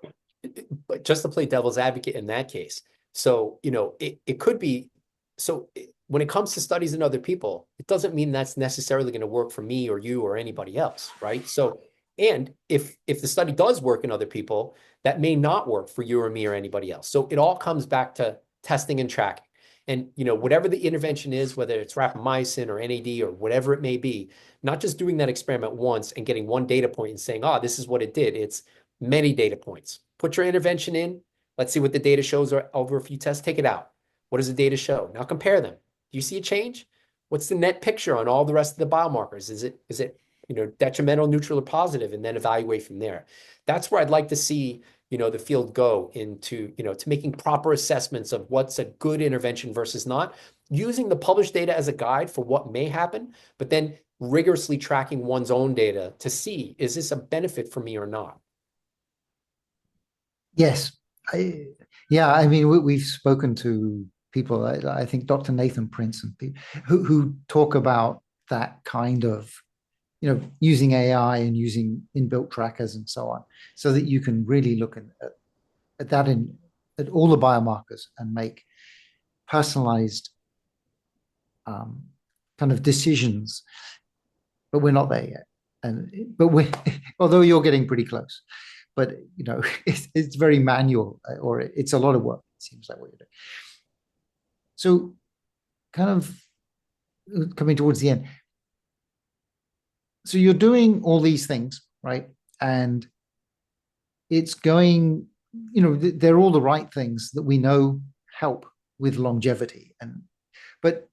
but just to play devil's advocate in that case, so it could be. So when it comes to studies in other people, it doesn't mean that's necessarily going to work for me or you or anybody else, right? So, and if the study does work in other people, that may not work for you or me or anybody else. So it all comes back to testing and tracking. And whatever the intervention is, whether it's rapamycin or NAD or whatever it may be, not just doing that experiment once and getting one data point and saying, oh, this is what it did. It's many data points. Put your intervention in. Let's see what the data shows over a few tests. Take it out. What does the data show? Now compare them. Do you see a change? What's the net picture on all the rest of the biomarkers? Is it detrimental, neutral, or positive? And then evaluate from there. That's where I'd like to see the field go into to making proper assessments of what's a good intervention versus not, using the published data as a guide for what may happen, but then rigorously tracking one's own data to see, is this a benefit for me or not? Yes. I mean, we've spoken to people, I think Dr. Nathan Prince and people who talk about that kind of, using AI and using inbuilt trackers and so on, so that you can really look at that at all the biomarkers and make personalized kind of decisions. But we're not there yet. but we, although you're getting pretty close, but it's very manual, or it's a lot of work. It seems like what you're doing. So, kind of coming towards the end. So you're doing all these things, right? And it's going, they're all the right things that we know help with longevity. But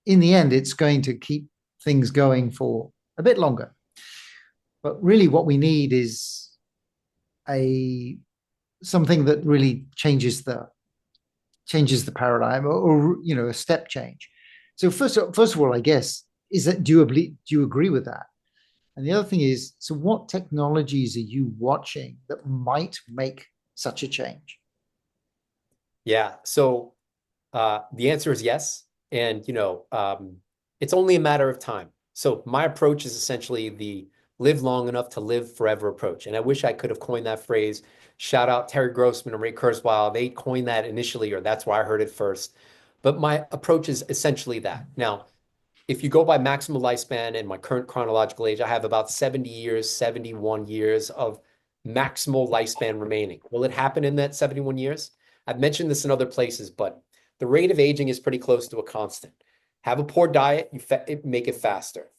in the end, it's going to keep things going for a bit longer. But really, what we need is a something that really changes the paradigm, or a step change. So first of all, I guess, is that do you agree with that? And the other thing is, so what technologies are you watching that might make such a change? Yeah. So the answer is yes. And, it's only a matter of time. So my approach is essentially the live long enough to live forever approach. And I wish I could have coined that phrase. Shout out Terry Grossman and Ray Kurzweil. They coined that initially, or that's where I heard it first. But my approach is essentially that. Now, if you go by maximal lifespan and my current chronological age, I have about 70 years, 71 years of maximal lifespan remaining. Will it happen in that 71 years? I've mentioned this in other places, but the rate of aging is pretty close to a constant. Have a poor diet, make it faster.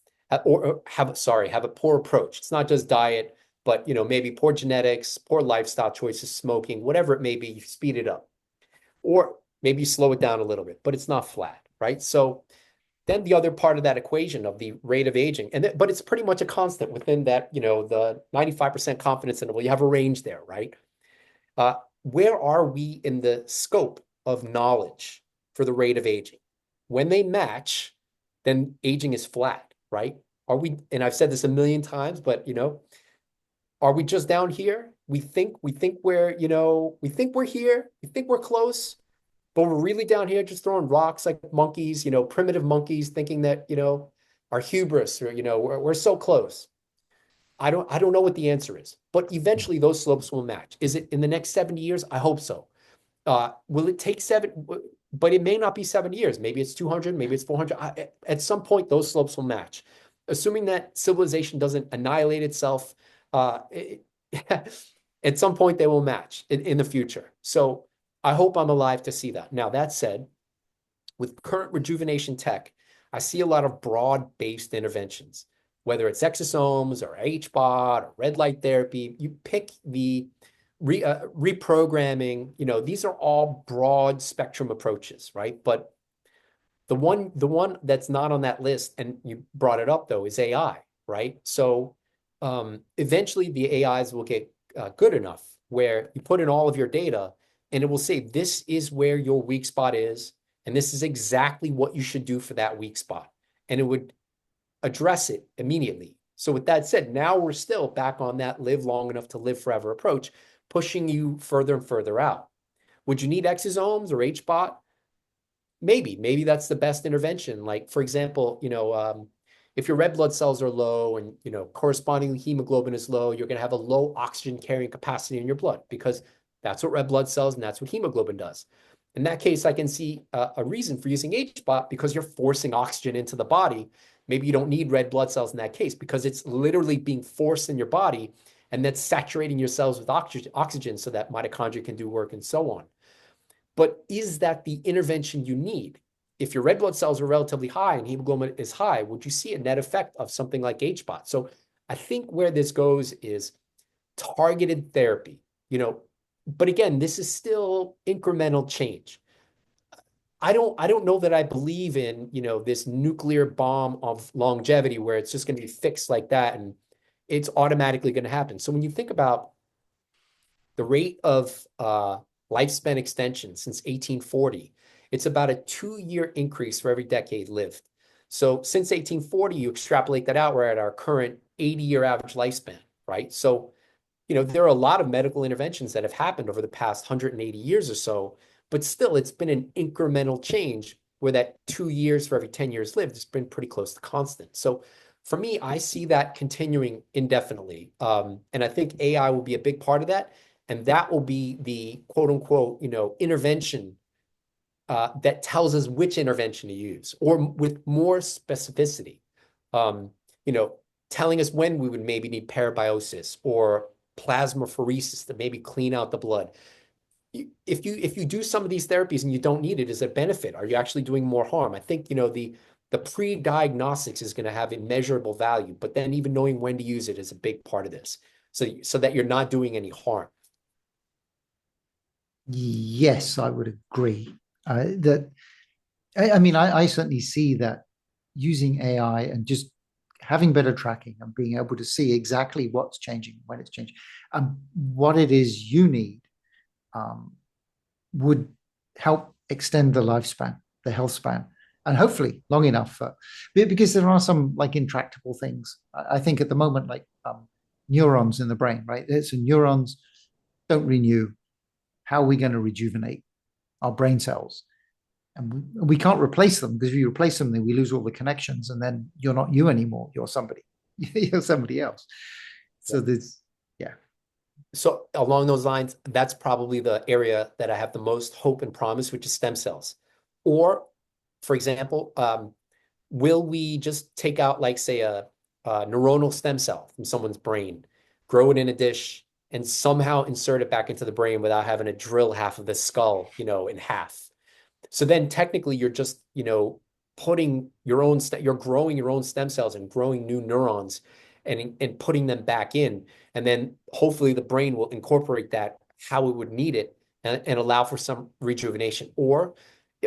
Or have a poor approach. It's not just diet, but maybe poor genetics, poor lifestyle choices, smoking, whatever it may be, you speed it up. Or maybe you slow it down a little bit, but it's not flat, right? So then the other part of that equation of the rate of aging, but it's pretty much a constant within that, the 95% confidence interval. You have a range there, right? Where are we in the scope of knowledge for the rate of aging? When they match, then aging is flat, right? Are we, and I've said this a million times, but are we just down here? We think we're here, we think we're close, but we're really down here just throwing rocks like monkeys, primitive monkeys, thinking that, our hubris, or, we're so close. I don't know what the answer is, but eventually those slopes will match. Is it in the next 70 years? I hope so. Will it take but it may not be 7 years. Maybe it's 200, maybe it's 400. At some point, those slopes will match. Assuming that civilization doesn't annihilate itself, at some point they will match in the future. So I hope I'm alive to see that. Now, that said, with current rejuvenation tech, I see a lot of broad-based interventions, whether it's exosomes or HBOT or red light therapy. You pick the reprogramming, these are all broad spectrum approaches, right? But the one that's not on that list, and you brought it up though, is AI, right? So eventually the AIs will get good enough where you put in all of your data and it will say, this is where your weak spot is, and this is exactly what you should do for that weak spot. And it would address it immediately. So with that said, now we're still back on that live long enough to live forever approach, pushing you further and further out. Would you need exosomes or HBOT? Maybe that's the best intervention. Like, for example, if your red blood cells are low and, correspondingly hemoglobin is low, you're going to have a low oxygen carrying capacity in your blood, because that's what red blood cells and that's what hemoglobin does. In that case, I can see a reason for using HBOT, because you're forcing oxygen into the body. Maybe you don't need red blood cells in that case, because it's literally being forced in your body, and that's saturating your cells with oxygen so that mitochondria can do work and so on. But is that the intervention you need? If your red blood cells are relatively high and hemoglobin is high, would you see a net effect of something like HBOT? So I think where this goes is targeted therapy, but again, this is still incremental change. I don't know that I believe in, this nuclear bomb of longevity where it's just going to be fixed like that and it's automatically going to happen. So when you think about the rate of lifespan extension since 1840, it's about a 2-year increase for every decade lived. So since 1840, you extrapolate that out, we're at our current 80-year average lifespan, right? So, there are a lot of medical interventions that have happened over the past 180 years or so, but still it's been an incremental change where that 2 years for every 10 years lived has been pretty close to constant. So for me, I see that continuing indefinitely. And I think AI will be a big part of that. And that will be the quote unquote, intervention that tells us which intervention to use, or with more specificity. Um, you know, telling us when we would maybe need parabiosis or plasmapheresis to maybe clean out the blood. If you do some of these therapies and you don't need it, is it a benefit? Are you actually doing more harm? I think, the pre-diagnostics is going to have immeasurable value, but then even knowing when to use it is a big part of this. So that you're not doing any harm. Yes, I would agree. That I mean, I certainly see that using AI and just having better tracking and being able to see exactly what's changing, when it's changing, and what it is you need um, would help extend the lifespan, the health span, and hopefully long enough because there are some like intractable things. I think at the moment, like neurons in the brain, right? So neurons don't renew. How are we going to rejuvenate our brain cells? And we can't replace them, because if you replace them, then we lose all the connections, and then you're not you anymore. You're somebody. You're somebody else. So there's, yeah. So along those lines, that's probably the area that I have the most hope and promise, which is stem cells. Or, for example, will we just take out, like, say, a neuronal stem cell from someone's brain, grow it in a dish, and somehow insert it back into the brain without having to drill half of the skull, in half? So then technically you're just, putting your own, you're growing your own stem cells and growing new neurons and putting them back in. And then hopefully the brain will incorporate that how it would need it and allow for some rejuvenation. Or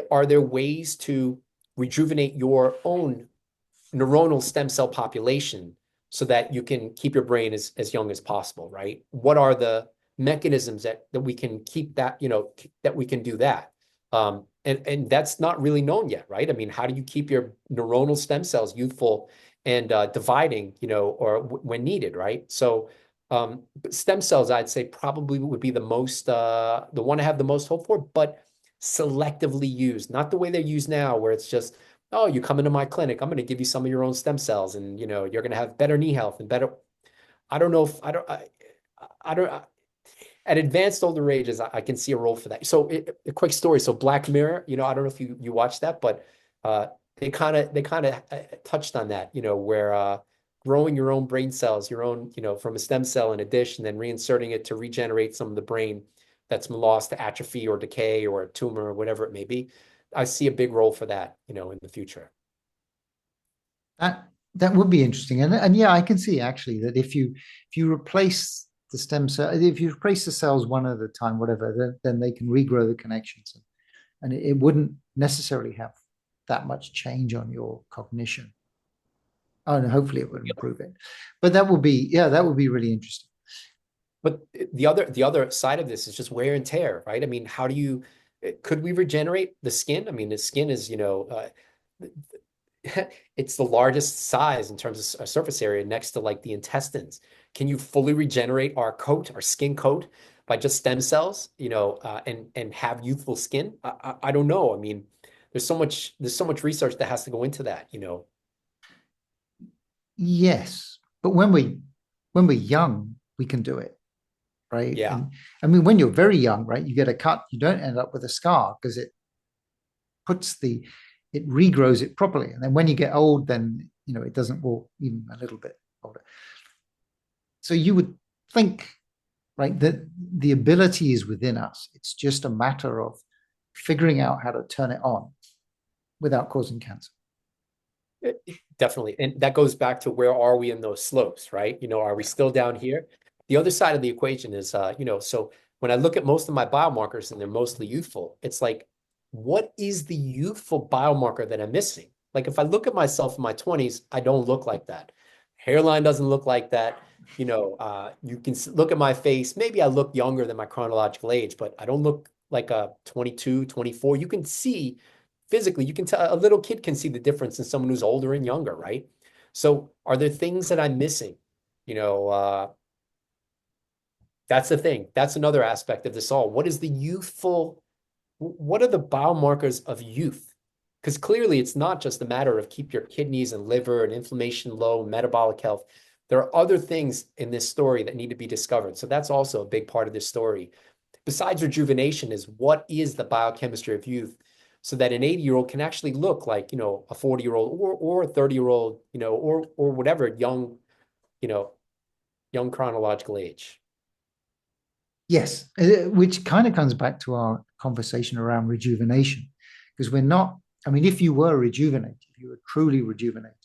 are there ways to rejuvenate your own neuronal stem cell population so that you can keep your brain as young as possible, right? What are the mechanisms that we can keep that, that we can do that? And that's not really known yet, right? I mean, how do you keep your neuronal stem cells youthful and dividing, or when needed, right? So stem cells, I'd say probably would be the one I have the most hope for, but selectively used, not the way they're used now, where it's just, oh, you come into my clinic, I'm going to give you some of your own stem cells, and you're going to have better knee health and better. I don't know if I don't. At advanced older ages, I can see a role for that. So a quick story. So Black Mirror, I don't know if you watched that, but they kind of touched on that, where growing your own brain cells, your own, from a stem cell in a dish, and then reinserting it to regenerate some of the brain that's been lost to atrophy or decay or a tumor or whatever it may be. I see a big role for that, in the future. That would be interesting, and yeah, I can see actually that if you replace the stem cell, if you replace the cells one at a time, whatever, then they can regrow the connections, and it wouldn't necessarily have that much change on your cognition. Oh, and hopefully it would improve it, but that would be really interesting. But the other side of this is just wear and tear, right? I mean, could we regenerate the skin? I mean, the skin is, it's the largest size in terms of surface area next to like the intestines. Can you fully regenerate our skin coat by just stem cells, and have youthful skin? I don't know. I mean, there's so much research that has to go into that, Yes, but when we're young, we can do it, right? Yeah. And I mean, when you're very young, right, you get a cut, you don't end up with a scar because it regrows it properly. And then when you get old, then it doesn't walk even a little bit older. So you would think, right, that the ability is within us. It's just a matter of figuring out how to turn it on without causing cancer. Definitely. And that goes back to, where are we in those slopes, right? Are we still down here? The other side of the equation is, so when I look at most of my biomarkers and they're mostly youthful, it's like, what is the youthful biomarker that I'm missing? Like, if I look at myself in my 20s, I don't look like that. Hairline doesn't look like that. You can look at my face. Maybe I look younger than my chronological age, but I don't look like a 22, 24. You can see physically, you can tell, a little kid can see the difference in someone who's older and younger, right? So are there things that I'm missing? That's the thing. That's another aspect of this all. What are the biomarkers of youth? Because clearly it's not just a matter of keep your kidneys and liver and inflammation low, metabolic health. There are other things in this story that need to be discovered. So that's also a big part of this story. Besides rejuvenation, is what is the biochemistry of youth, so that an 80-year-old can actually look like, a 40-year-old or a 30-year-old, or whatever young young chronological age. Yes, which kind of comes back to our conversation around rejuvenation, because we're not, I mean, if you were rejuvenated, if you were truly rejuvenated,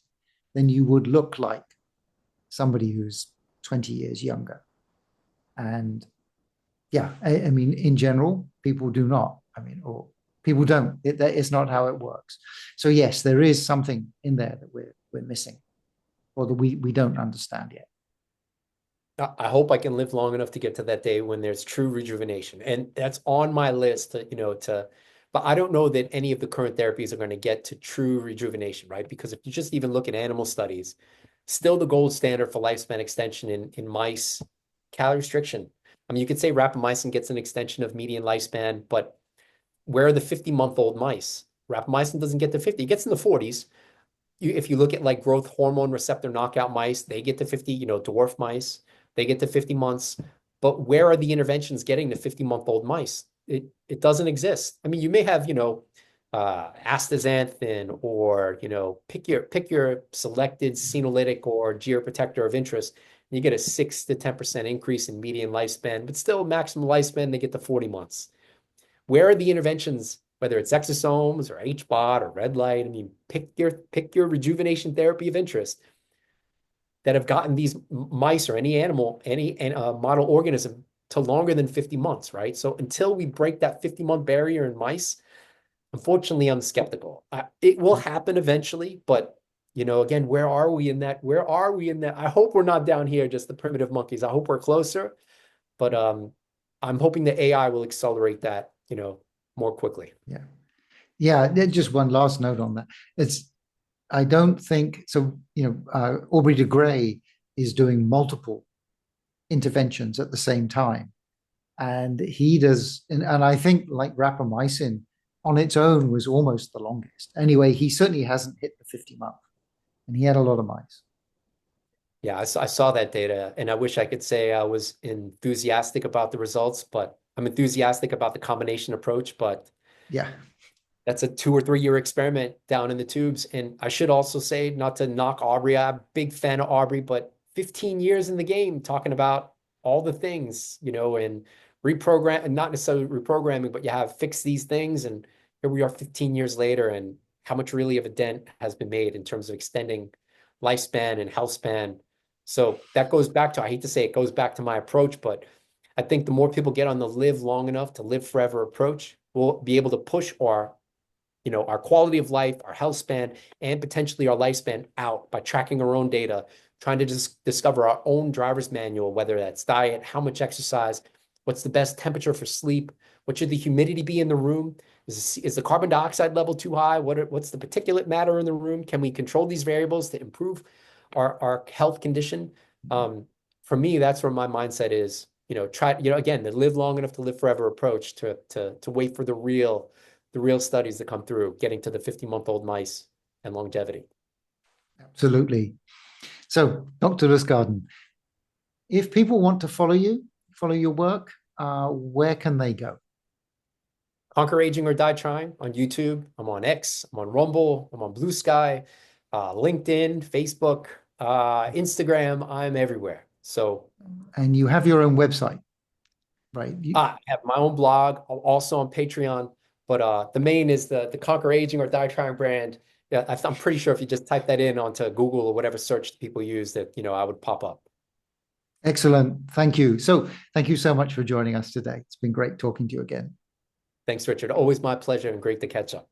then you would look like somebody who's 20 years younger. And yeah, I mean, in general, people do not. I mean, or people don't. It's not how it works. So yes, there is something in there that we're missing, or that we don't understand yet. I hope I can live long enough to get to that day when there's true rejuvenation. And that's on my list but I don't know that any of the current therapies are going to get to true rejuvenation, right? Because if you just even look at animal studies, still the gold standard for lifespan extension in mice, calorie restriction. I mean, you could say rapamycin gets an extension of median lifespan, but where are the 50-month-old mice? Rapamycin doesn't get to 50, it gets in the 40s. If you look at like growth hormone receptor knockout mice, they get to 50, dwarf mice, they get to 50 months. But where are the interventions getting to 50-month-old mice? It doesn't exist. I mean, you may have, astaxanthin or, pick your selected senolytic or geoprotector of interest. And you get a 6 to 10% increase in median lifespan, but still maximum lifespan, they get to 40 months. Where are the interventions, whether it's exosomes or HBOT or red light? I mean, pick your rejuvenation therapy of interest that have gotten these mice or any animal, any model organism to longer than 50 months, right? So until we break that 50-month barrier in mice, unfortunately, I'm skeptical. It will happen eventually, but again, where are we in that? Where are we in that? I hope we're not down here, just the primitive monkeys. I hope we're closer, but I'm hoping the AI will accelerate that, more quickly. Yeah. Yeah. Just one last note on that. I don't think so. Aubrey de Grey is doing multiple interventions at the same time, and he does, and I think like rapamycin on its own was almost the longest. Anyway, he certainly hasn't hit the 50-month, and he had a lot of mice. Yeah, I saw that data, and I wish I could say I was enthusiastic about the results, but I'm enthusiastic about the combination approach, but Yeah. that's a 2 or 3 year experiment down in the tubes. And I should also say, not to knock Aubrey, I'm a big fan of Aubrey, but 15 years in the game talking about all the things, and reprogram, and not necessarily reprogramming, but you have fixed these things. And here we are 15 years later, and how much really of a dent has been made in terms of extending lifespan and health span. So that goes back to, I hate to say it goes back to my approach, but I think the more people get on the live long enough to live forever approach, we'll be able to push our quality of life, our health span, and potentially our lifespan out by tracking our own data, trying to just discover our own driver's manual, whether that's diet, how much exercise, what's the best temperature for sleep, what should the humidity be in the room? Is the carbon dioxide level too high? What's the particulate matter in the room? Can we control these variables to improve our health condition? For me, that's where my mindset is, again, the live long enough to live forever approach to wait for the real studies that come through, getting to the 50-month-old mice and longevity. Absolutely. So, Dr. Lustgarten, if people want to follow your work, where can they go? Conquer Aging or Die Trying on YouTube. I'm on X. I'm on Rumble. I'm on Blue Sky, LinkedIn, Facebook, Instagram. I'm everywhere. So, and you have your own website, right? I have my own blog. I'm also on Patreon, but the main is the Conquer Aging or Die Trying brand. Yeah, I'm pretty sure if you just type that in onto Google or whatever search people use, that I would pop up. Excellent. Thank you. So, thank you so much for joining us today. It's been great talking to you again. Thanks, Richard. Always my pleasure and great to catch up.